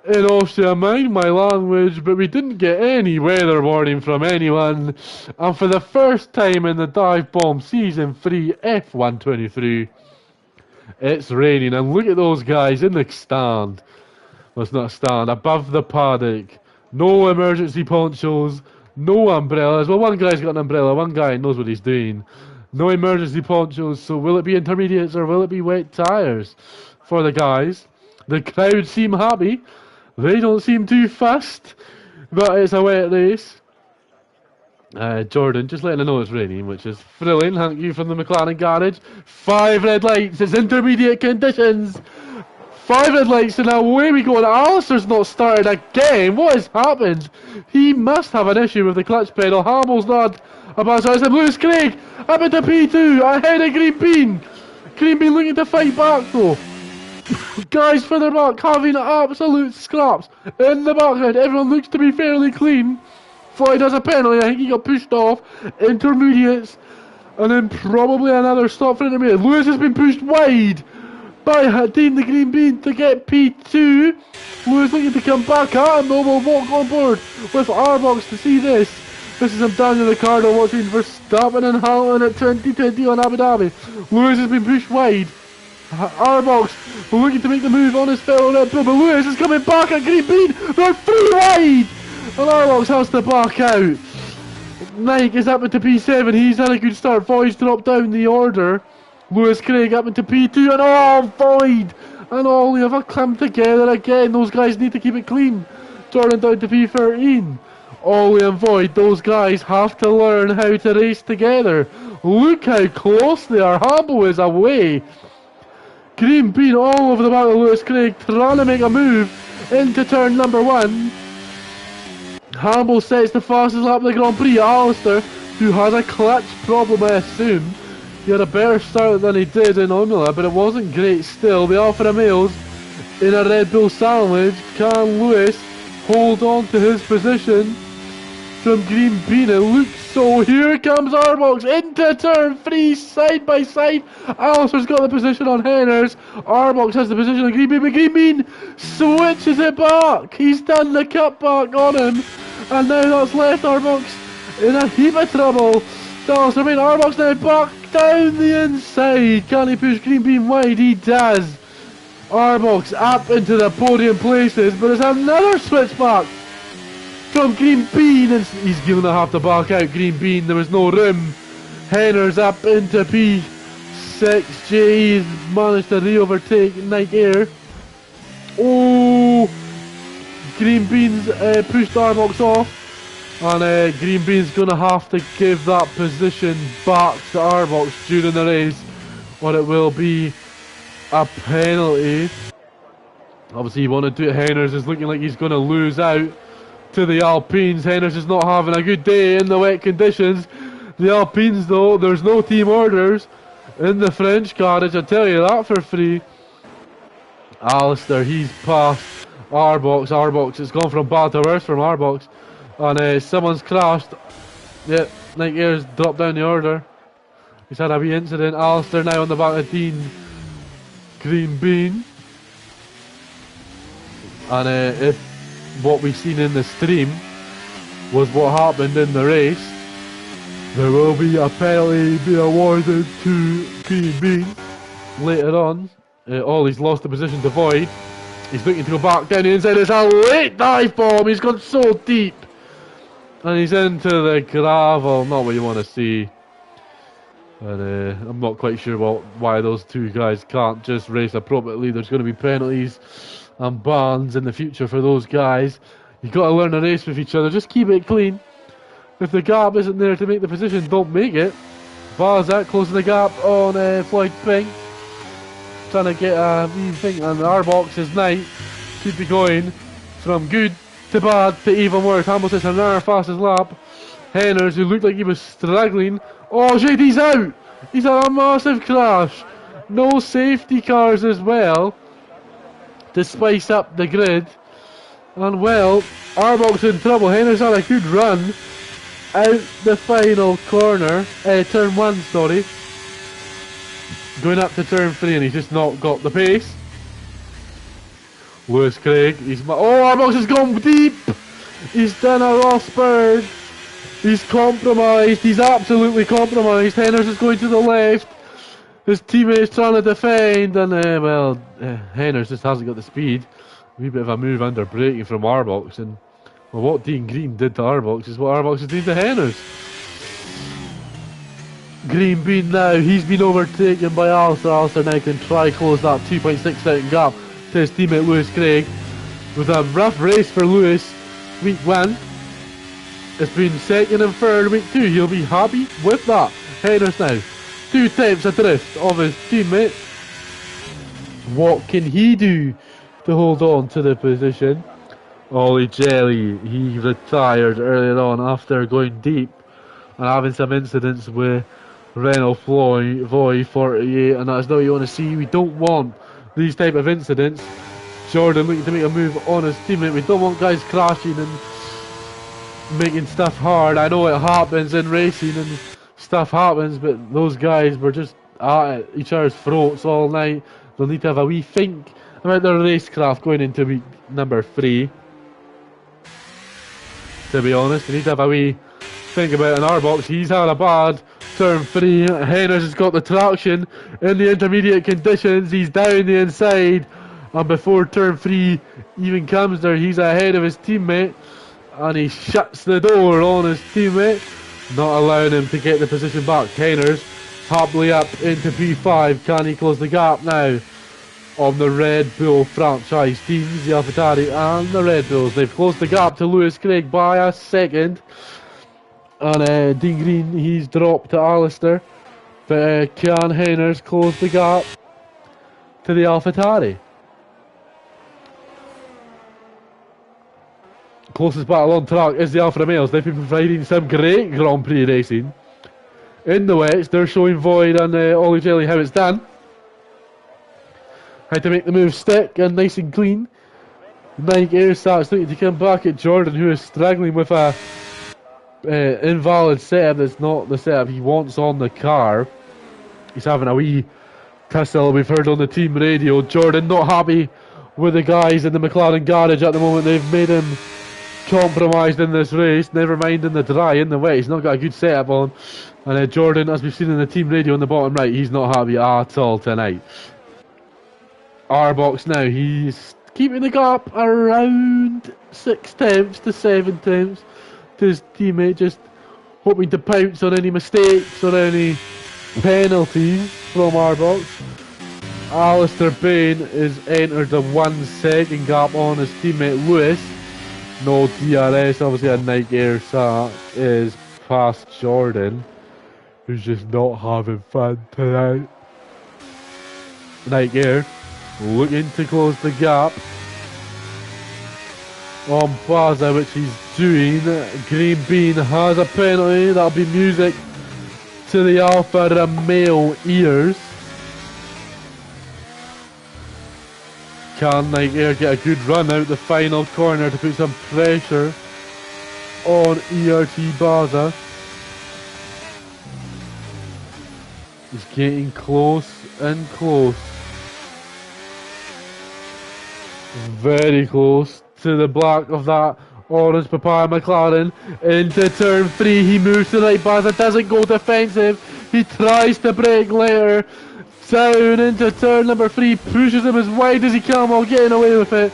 in Austria, mind my language, but we didn't get any weather warning from anyone, and for the first time in the Dive Bomb Season 3 F1 23, it's raining, and look at those guys in the stand. Well, it's not a stand, above the paddock. No emergency ponchos, no umbrellas. Well, one guy's got an umbrella, one guy knows what he's doing. No emergency ponchos, so will it be intermediates or will it be wet tyres for the guys? The crowd seem happy. They don't seem too fussed, but it's a wet race. Jordan, just letting her know it's raining, which is thrilling. Thank you from the McLaren garage. 5 red lights, it's intermediate conditions. 5 red lights and away we go. And Alistair's not started again. What has happened? He must have an issue with the clutch pedal. Hamill's not about to the Lewis Craig up into P2 ahead of Green Bean. Green Bean looking to fight back though. Guys further back having absolute scraps in the background. Everyone looks to be fairly clean. Floyd has a penalty. I think he got pushed off. Intermediates. And then probably another stop for intermediate. Lewis has been pushed wide by Dean the Green Bean to get P2. Lewis looking to come back at him, though. We'll walk on board with our box to see this. This is Daniel Ricciardo watching Verstappen and Hamilton at 2020 on Abu Dhabi. Lewis has been pushed wide. Our box looking to make the move on his fellow Red Bull, but Lewis is coming back at Green Bean. They're 3 wide. And Arbox has to back out. Mike is up into P7. He's had a good start. Void's dropped down the order. Lewis Craig up into P2. And oh, Void and Ollie have come together again. Those guys need to keep it clean. Jordan down to P13. Ollie and Void, those guys have to learn how to race together. Look how close they are. Hambo is away. Green Bean all over the back of Lewis Craig, trying to make a move into turn number 1. Hambo sets the fastest lap of the Grand Prix. Alistair, who has a clutch problem, I assume. He had a better start than he did in Imola, but it wasn't great still. The Alfa Romeos in a Red Bull sandwich. Can Lewis hold on to his position from Green Bean? It looks so. Here comes Arbox into turn 3, side by side. Alistair's got the position on Henners. Arbox has the position on Green Bean, but Green Bean switches it back. He's done the cutback on him. And now that's left Arbox in a heap of trouble. Alistair made Arbox now back down the inside. Can he push Green Bean wide? He does. Arbox up into the podium places, but it's another switch back from Green Bean, and he's going to have to back out Green Bean. There was no room. Henners up into P6. Jay's managed to re-overtake Nike Air. Oh, Green Bean's pushed Arbox off, and Green Bean's going to have to give that position back to Arbox during the race, or it will be a penalty. Obviously, you want to do it. Henners is looking like he's going to lose out to the Alpines. Henners is not having a good day in the wet conditions. The Alpines, though, there's no team orders in the French garage, I'll tell you that for free. Alistair, he's passed Arbox. Arbox, it's gone from bad to worse from Arbox. And someone's crashed. Yep, Nike Air's dropped down the order. He's had a wee incident. Alistair now on the back of Dean Green Bean. And if what we've seen in the stream was what happened in the race, there will be a penalty be awarded to Green Bean later on. Ollie's lost the position to Void. He's looking to go back down the inside. It's a late dive bomb. He's gone so deep. And he's into the gravel. Not what you want to see. And I'm not quite sure why those two guys can't just race appropriately. There's going to be penalties and bans in the future for those guys. You've got to learn to race with each other. Just keep it clean. If the gap isn't there to make the position, don't make it. Barzak closing the gap on Floyd Ping. trying to get a wee thing, and our box's night could be going from good to bad to even worse. Hamilton's another fastest lap. Henners, who looked like he was struggling. Oh shit, he's out! He's had a massive crash. No safety cars as well to spice up the grid. And well, Arbok's in trouble. Henners had a good run out the final corner. Turn 1, sorry. Going up to turn 3, and he's just not got the pace. Lewis Craig, Arbok's has gone deep! He's done a Rosberg. He's compromised. He's absolutely compromised. Henners is going to the left. His teammate's trying to defend, and Henners just hasn't got the speed. A wee bit of a move under braking from Arbok, and well, what Dean Green did to Arbok is what Arbok is doing to Henners. Green Bean now, he's been overtaken by Alistair. Alistair now can try close that 2.6 second gap to his teammate Lewis Craig. With a rough race for Lewis, week 1. It's been second and third week 2. He'll be happy with that. Henners now, 2 tenths adrift of his teammate. What can he do to hold on to the position? Ollie Jelly, he retired earlier on after going deep and having some incidents with Renault Voy 48, and that's not what you want to see. We don't want these type of incidents. Jordan looking to make a move on his teammate. We don't want guys crashing and making stuff hard. I know it happens in racing and stuff happens, but those guys were just at each other's throats all night. They'll need to have a wee think about their racecraft going into week number 3. To be honest, they need to have a wee think about an Arbok. He's had a bad turn 3. Henners has got the traction in the intermediate conditions. He's down the inside, and before turn 3 even comes there, he's ahead of his teammate, and he shuts the door on his teammate, not allowing him to get the position back. Henners happily up into P5. Can he close the gap now on the Red Bull franchise teams, the AlphaTauri and the Red Bulls? They've closed the gap to Lewis Craig by a second, and Dean Green, he's dropped to Alistair, but can Henners close the gap to the AlphaTauri? Closest battle on track is the Alfa Romeos. They've been providing some great Grand Prix racing. In the West, they're showing Void and Ollie Jelly how it's done. How to make the move stick and nice and clean. Mike Airsat's looking to come back at Jordan, who is struggling with a invalid setup that's not the setup he wants on the car. He's having a wee tussle, we've heard on the team radio. Jordan not happy with the guys in the McLaren garage at the moment. They've made him compromised in this race, never mind in the dry, in the wet. He's not got a good setup on, and Jordan, as we've seen in the team radio on the bottom right, he's not happy at all tonight. Arbok now, he's keeping the gap around 6 tenths to 7 tenths to his teammate, just hoping to pounce on any mistakes or any penalties from Arbok. Alistair Bain has entered the 1 second gap on his teammate Lewis. No DRS, obviously a Nike Air Sat is past Jordan, who's just not having fun tonight. Nike Air looking to close the gap on Baza, which he's doing. Green Bean has a penalty. That'll be music to the Alfa Romeo ears. Can Nike Air get a good run out the final corner to put some pressure on ERT Baza? He's getting close and close. Very close to the black of that orange papaya McLaren. Into turn 3, he moves to the right. Baza doesn't go defensive. He tries to brake later. Down into turn number 3, pushes him as wide as he can while getting away with it.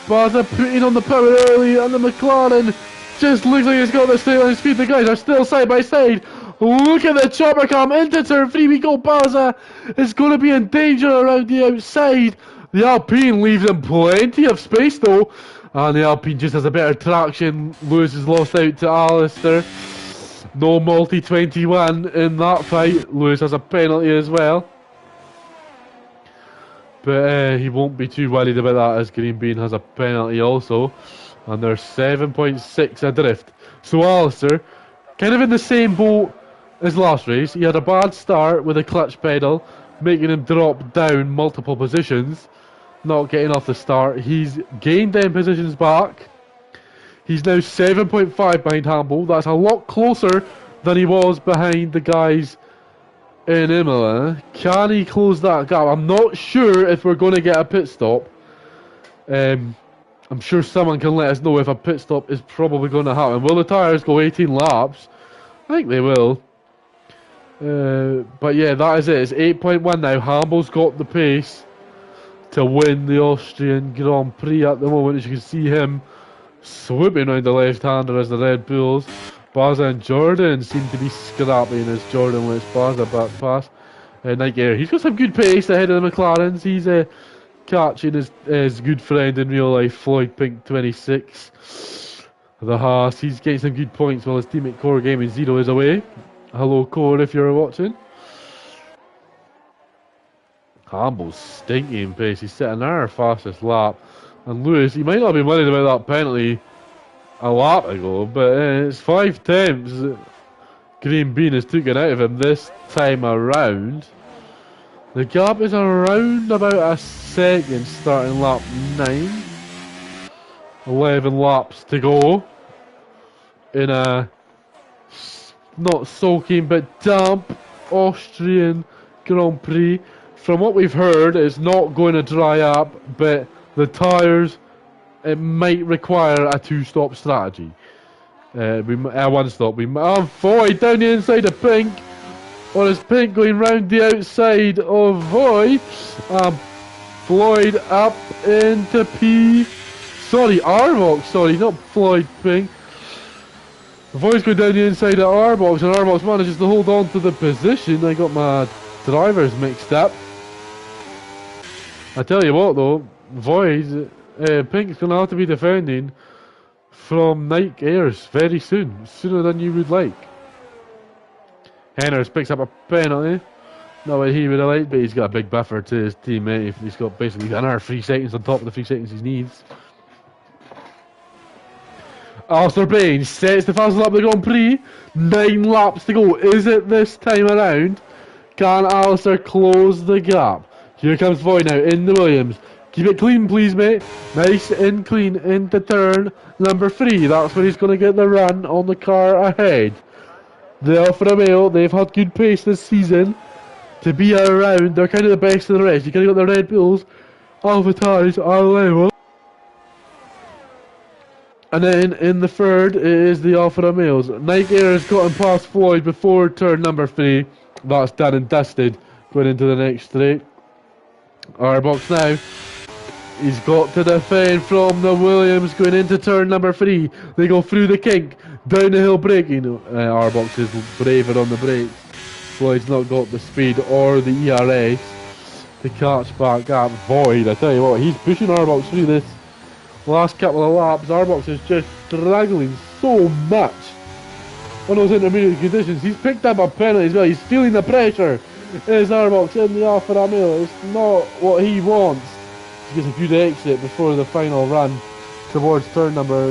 Baza putting on the power early, and the McLaren just looks like it's got the straight line speed. The guys are still side by side. Look at the chopper cam into turn 3 we go. Baza is going to be in danger around the outside. The Alpine leaves him plenty of space though, and the Alpine just has a better traction. Lewis is lost out to Alistair. No multi-21 in that fight. Lewis has a penalty as well. But he won't be too worried about that as Green Bean has a penalty also. And they're 7.6 adrift. So Alistair, kind of in the same boat as last race. He had a bad start with a clutch pedal, making him drop down multiple positions, not getting off the start. He's gained them positions back. He's now 7.5 behind Hamble. That's a lot closer than he was behind the guys in Imola. Can he close that gap? I'm not sure if we're going to get a pit stop. I'm sure someone can let us know if a pit stop is probably going to happen. Will the tyres go 18 laps? I think they will. But yeah, that is it. It's 8.1 now. Hamble's got the pace to win the Austrian Grand Prix at the moment. As you can see him swooping around the left-hander as the Red Bulls. Baza and Jordan seem to be scrapping as Jordan lets Baza back pass. Nike Air. He's got some good pace ahead of the McLarens. He's catching his good friend in real life, Floyd Pink 26. The Haas. He's getting some good points while his teammate Core Gaming Zero is away. Hello Core if you're watching. Hamble's stinking pace. He's setting our fastest lap. And Lewis, he might not be worried about that penalty a lap ago, but it's 5 attempts Green Bean has taken out of him this time around. The gap is around about a second starting lap 9. 11 laps to go in a not soaking but damp Austrian Grand Prix. From what we've heard, it's not going to dry up, but the tyres, it might require a 2-stop strategy. One stop. Void down the inside of Pink. Or is Pink going round the outside of Void? Floyd up into P. Sorry, Arbox. Sorry, not Floyd Pink. Void's going down the inside of Arbox, and Arbox manages to hold on to the position. I got my drivers mixed up. I tell you what though, Void, Pink's going to have to be defending from Nike Airs very soon, sooner than you would like. Henners picks up a penalty. Not what he would have liked, but he's got a big buffer to his teammate. He's got basically another 3 seconds on top of the 3 seconds he needs. Alistair Baines sets the fastest lap of the Grand Prix. 9 laps to go. Is it this time around? Can Alistair close the gap? Here comes Void now in the Williams. Keep it clean, please, mate. Nice and clean into turn number 3. That's where he's going to get the run on the car ahead. The Alfa Romeo, they've had good pace this season. To be around, they're kind of the best of the rest. You kind of got the Red Bulls. Alfa Tauri's are level. And then in the third, it is the Alfa Romeos. Nike Air has gotten past Floyd before turn number 3. That's done and dusted. Going into the next straight. Arbox now. He's got to defend from the Williams going into turn number 3. They go through the kink. Down the hill braking. Arbox is braver on the brakes. Floyd's not got the speed or the ERS to catch back up. Void, I tell you what, he's pushing Arbox through this last couple of laps. Arbox is just struggling so much on those intermediate conditions. He's picked up a penalty as well. He's feeling the pressure. Is Arbox in the Alfa Romeo? It's not what he wants. He gets a good exit before the final run towards turn number,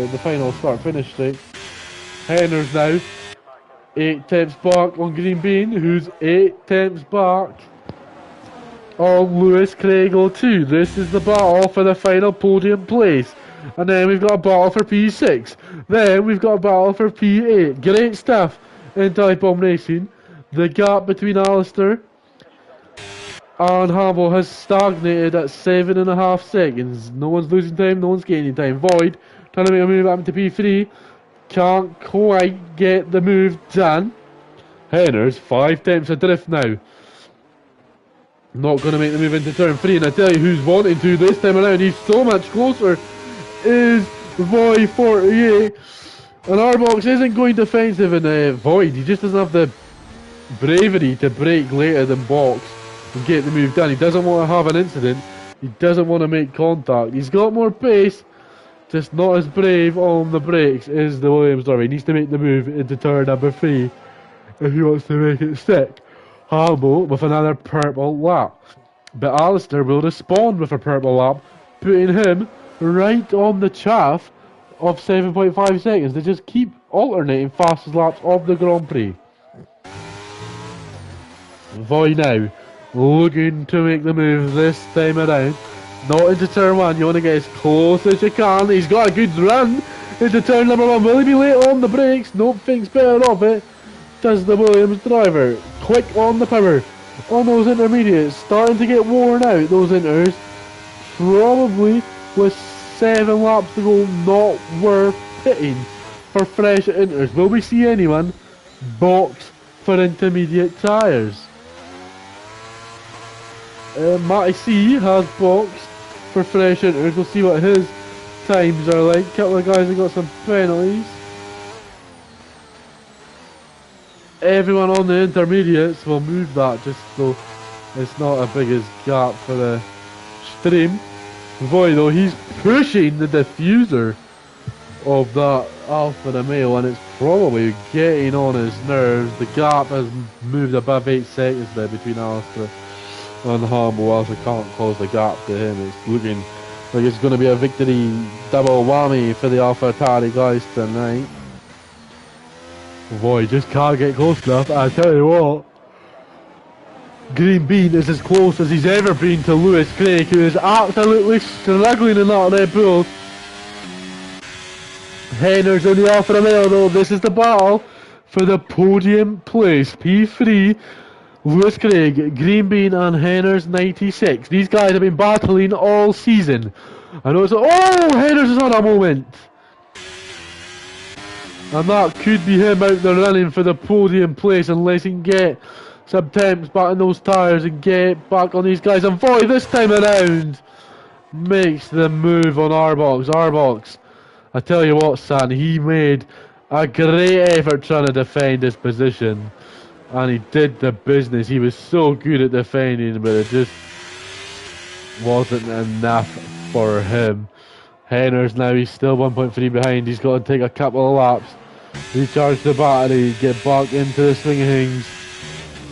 the final start-finish straight. Henners now, 8 tenths back on Green Bean, who's 8 tenths back on Lewis Craig 02. This is the battle for the final podium place. And then we've got a battle for P6. Then we've got a battle for P8. Great stuff in Type Bomb Racing. The gap between Alistair and Hamble has stagnated at 7.5 seconds. No one's losing time, no one's gaining time. Void trying to make a move up to P3. Can't quite get the move done. Henners, 5 attempts adrift now. Not going to make the move into turn 3. And I tell you who's wanting to this time around. He's so much closer. Is Void 48. And Arbox isn't going defensive in Void. He just doesn't have the bravery to brake later than Box and get the move done. He doesn't want to have an incident. He doesn't want to make contact. He's got more pace, just not as brave on the brakes as the Williams driver. He needs to make the move into turn number 3 if he wants to make it stick. Hamble with another purple lap. But Alistair will respond with a purple lap, putting him right on the chaff of 7.5 seconds. They just keep alternating fastest laps of the Grand Prix. Voy now, looking to make the move this time around. Not into turn one, you want to get as close as you can. He's got a good run into turn number one. Will he be late on the brakes? Nope, thinks better of it. Does the Williams driver. Quick on the power. On those intermediates, starting to get worn out, those inters. Probably with 7 laps to go, not worth pitting for fresh inters. Will we see anyone box for intermediate tyres? Matty C has boxed for fresh inters. We'll see what his times are like. A couple of guys have got some penalties. Everyone on the intermediates will move that just so it's not as big as gap for the stream. Boy though, he's pushing the diffuser of that Alfa Romeo and it's probably getting on his nerves. The gap has moved above 8 seconds there between Alistair and Hambo. Alistair can't close the gap to him. It's looking like it's going to be a victory double whammy for the AlphaTauri guys tonight. Boy, just can't get close enough. I tell you what, Green Bean is as close as he's ever been to Lewis Craig, who is absolutely struggling in that Red Bull. Henner's in the Alfa Romeo though. This is the battle for the podium place. P3, Lewis Craig, Green Bean and Henner's 96. These guys have been battling all season. I know it's... Oh! Henner's has had a moment. And that could be him out there running for the podium place unless he can get some temps back in those tyres and get back on these guys. And Voy this time around makes the move on Arbox. Arbox, I tell you what, son, he made a great effort trying to defend his position. And he did the business. He was so good at defending, but it just wasn't enough for him. Henner's now, he's still 1.3 behind. He's got to take a couple of laps, recharge the battery, get back into the swing of things,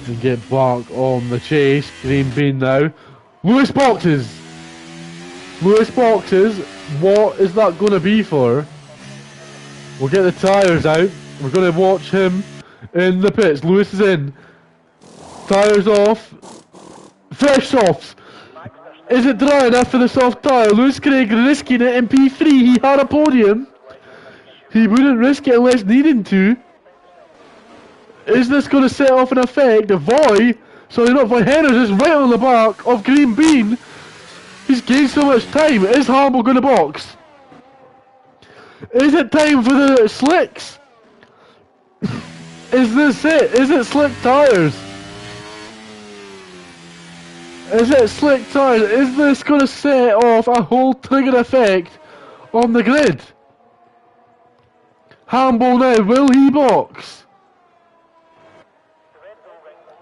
and get back on the chase. Green Bean now. Lewis boxes! Lewis boxes. What is that going to be for? We'll get the tyres out. We're going to watch him in the pits. Lewis is in. Tyres off. Fresh softs. Is it dry enough for the soft tyre? Lewis Craig risking it in P3. He had a podium. He wouldn't risk it unless needed to. Is this going to set off an effect? Voy, sorry not Voy, Henner's is right on the back of Green Bean. He's gained so much time. Is Hambo going to box? Is it time for the slicks? Is this it? Is it slick tyres? Is it slick tyres? Is this going to set off a whole trigger effect on the grid? Hambo now, will he box?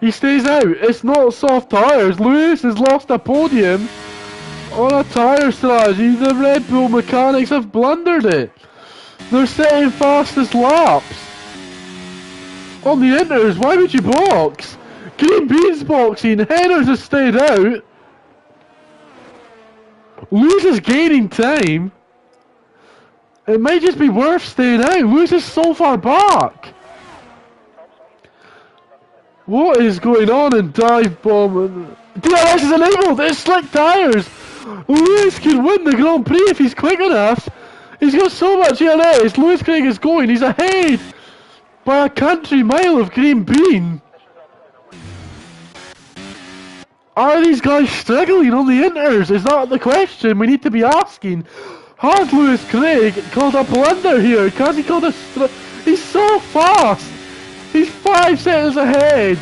He stays out. It's not soft tyres. Lewis has lost a podium on a tyre strategy. The Red Bull mechanics have blundered it. They're setting fastest laps on the inters. Why would you box? Green Bean's boxing. Henner's has stayed out. Lewis is gaining time. It might just be worth staying out. Lewis is so far back. What is going on in dive bomb? DRS is enabled. It's slick tyres. Lewis can win the Grand Prix if he's quick enough. He's got so much DRS. Lewis Craig is going. He's ahead by a country mile of Green Bean. Are these guys struggling on the inters? Is that the question we need to be asking? Has Lewis Craig called a blunder here? Has he called a... He's so fast. He's 5 seconds ahead.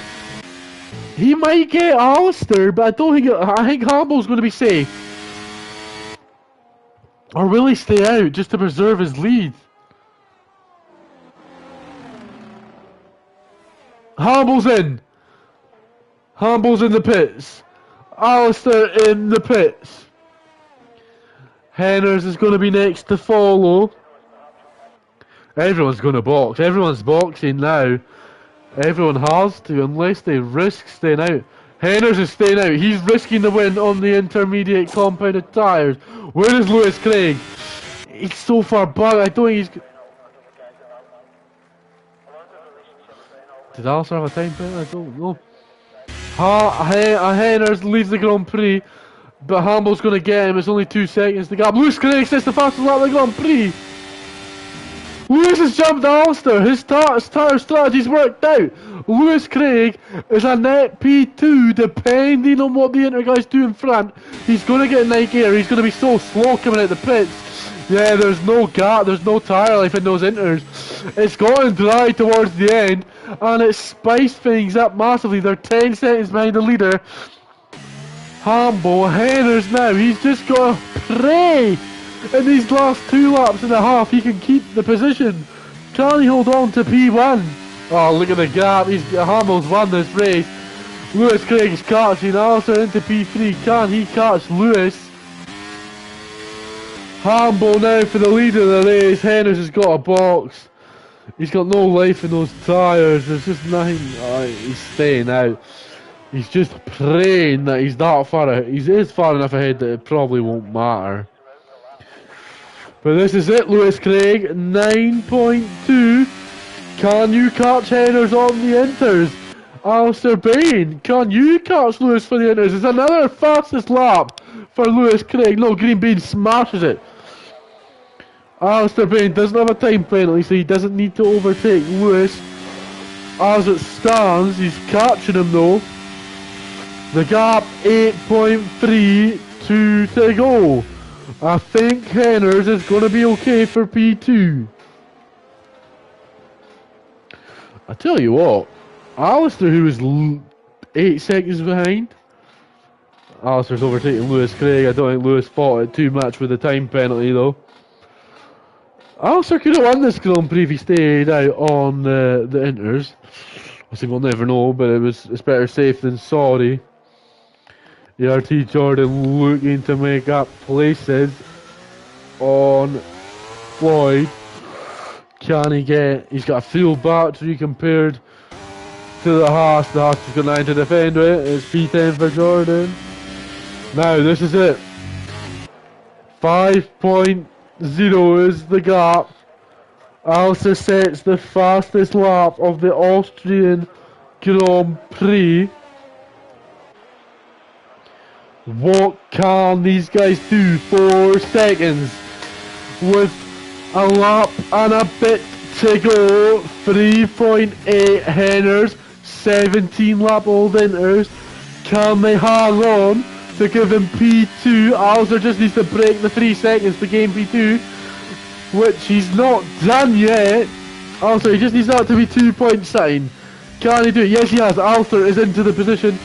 He might get Alistair, but I don't think... I think Hambo's going to be safe. Or will he stay out just to preserve his lead? Hambo's in. Hambo's in the pits. Alistair in the pits. Henner's is going to be next to follow. Everyone's going to box. Everyone's boxing now. Everyone has to, unless they risk staying out. Henners is staying out. He's risking the win on the intermediate compounded tyres. Where is Lewis Craig? He's so far back. I don't think he's. Did Alistair have a time penalty? I don't know. Henners leads the Grand Prix, but Hamill's going to get him. It's only 2 seconds to gap. Lewis Craig sets the fastest lap of the Grand Prix. Lewis has jumped Alistair. His tyre strategy's worked out. Lewis Craig is a net P2 depending on what the Inter guys do in front. He's going to get night gear. He's going to be so slow coming out the pits. Yeah, there's no gap. There's no tyre life in those Inters. It's gotten dry towards the end and it spiced things up massively. They're 10 seconds behind the leader. Henners now. He's just got to pray. In these last 2 laps and a half, he can keep the position. Can he hold on to P1? Oh, look at the gap. Hamill's won this race. Lewis Craig's catching Alistair into P3. Can he catch Lewis? Hamble now for the lead of the race. Henners has got a box. He's got no life in those tyres. There's just nothing. He's staying out. He's just praying that he's that far ahead. He is far enough ahead that it probably won't matter. But this is it, Lewis Craig, 9.2. Can you catch Henners on the Inters? Alistair Bain, can you catch Lewis for the Inters? It's another fastest lap for Lewis Craig. No, Green Bean smashes it. Alistair Bain doesn't have a time penalty, so he doesn't need to overtake Lewis. As it stands, he's catching him though. The gap, 8.32 to go. I think Henners is going to be okay for P2. I tell you what, Alistair, who was 8 seconds behind, Alistair's overtaking Lewis Craig. I don't think Lewis fought it too much with the time penalty though. Alistair could have won this Grand Prix if he stayed out on the Inters. I think we'll never know, but it's better safe than sorry. ERT Jordan looking to make up places on Floyd. Can he get... He's got a fuel battery compared to the Haas. The Haas has got 9 to defend with. It's P10 for Jordan. Now this is it. 5.0 is the gap. Alistair sets the fastest lap of the Austrian Grand Prix. What can these guys do? 4 seconds with a lap and a bit to go. 3.8 Henners, 17 lap old Inters. Can they hang on to give him P2? Alistair just needs to break the 3 seconds to gain P2, which he's not done yet. Alistair, he just needs that to be 2 point sign. Can he do it? Yes, he has. Alistair is into the position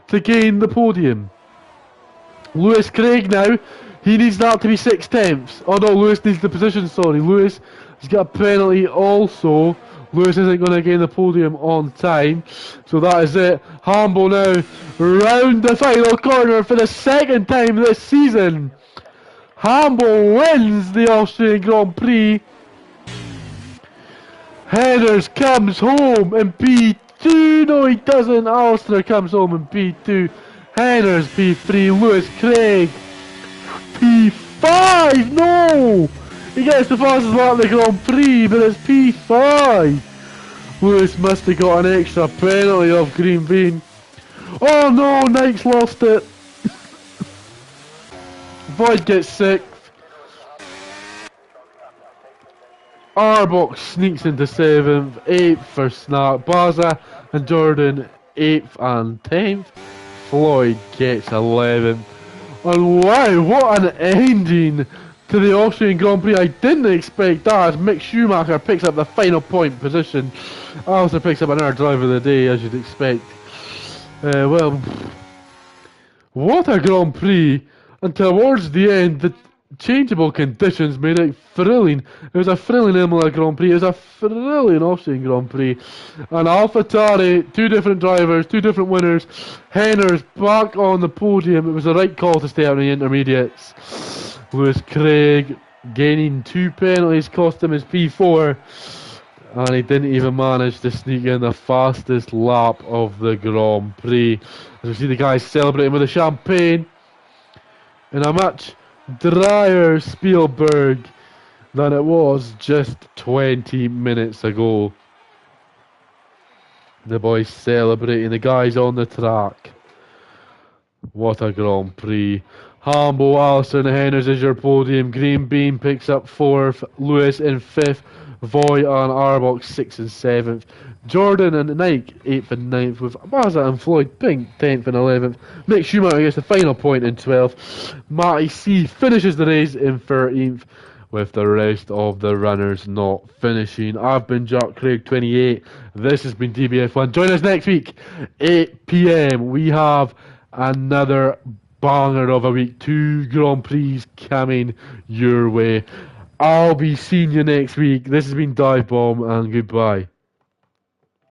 to gain the podium. Lewis Craig now, he needs that to be 6/10. Oh no, Lewis needs the position, sorry. Lewis has got a penalty also. Lewis isn't going to gain the podium on time. So that is it. Hambo now round the final corner for the 2nd time this season. Hambo wins the Austrian Grand Prix. Henners comes home in P2. No, he doesn't. Alistair comes home in P2. Henners P3, Lewis Craig P5, no! He gets the fastest lap of the Grand Prix, but it's P5. Lewis must have got an extra penalty off Green Bean. Oh no, Nike's lost it. Void gets 6th. Arbok sneaks into 7th, 8th for Snap. Baza and Jordan 8th and 10th. Floyd gets 11th. And wow, what an ending to the Austrian Grand Prix. I didn't expect that as Mick Schumacher picks up the final point position. Alistair picks up another driver of the day, as you'd expect. Well, what a Grand Prix. And towards the end, the changeable conditions made it thrilling. It was a thrilling Imola Grand Prix. It was a thrilling Austrian Grand Prix. And AlphaTauri, 2 different drivers, 2 different winners. Henners back on the podium. It was the right call to stay out in the intermediates. Lewis Craig gaining 2 penalties, cost him his P4. And he didn't even manage to sneak in the fastest lap of the Grand Prix. As we see the guys celebrating with the champagne in a much drier Spielberg than it was just 20 minutes ago. The boys celebrating, the guys on the track. What a Grand Prix. Hambo, Alistair and Henners is your podium. Green Bean picks up 4th. Lewis in 5th. Voy and Arbok 6th and 7th. Jordan and Nike 8th and 9th, with Mazza and Floyd Pink 10th and 11th. Mick Schumacher gets the final point in 12th. Matty C finishes the race in 13th, with the rest of the runners not finishing. I've been Jack Craig 28. This has been DBF1. Join us next week, 8 PM. We have another banger of a week. 2 Grand Prix coming your way. I'll be seeing you next week. This has been Dive Bomb, and goodbye.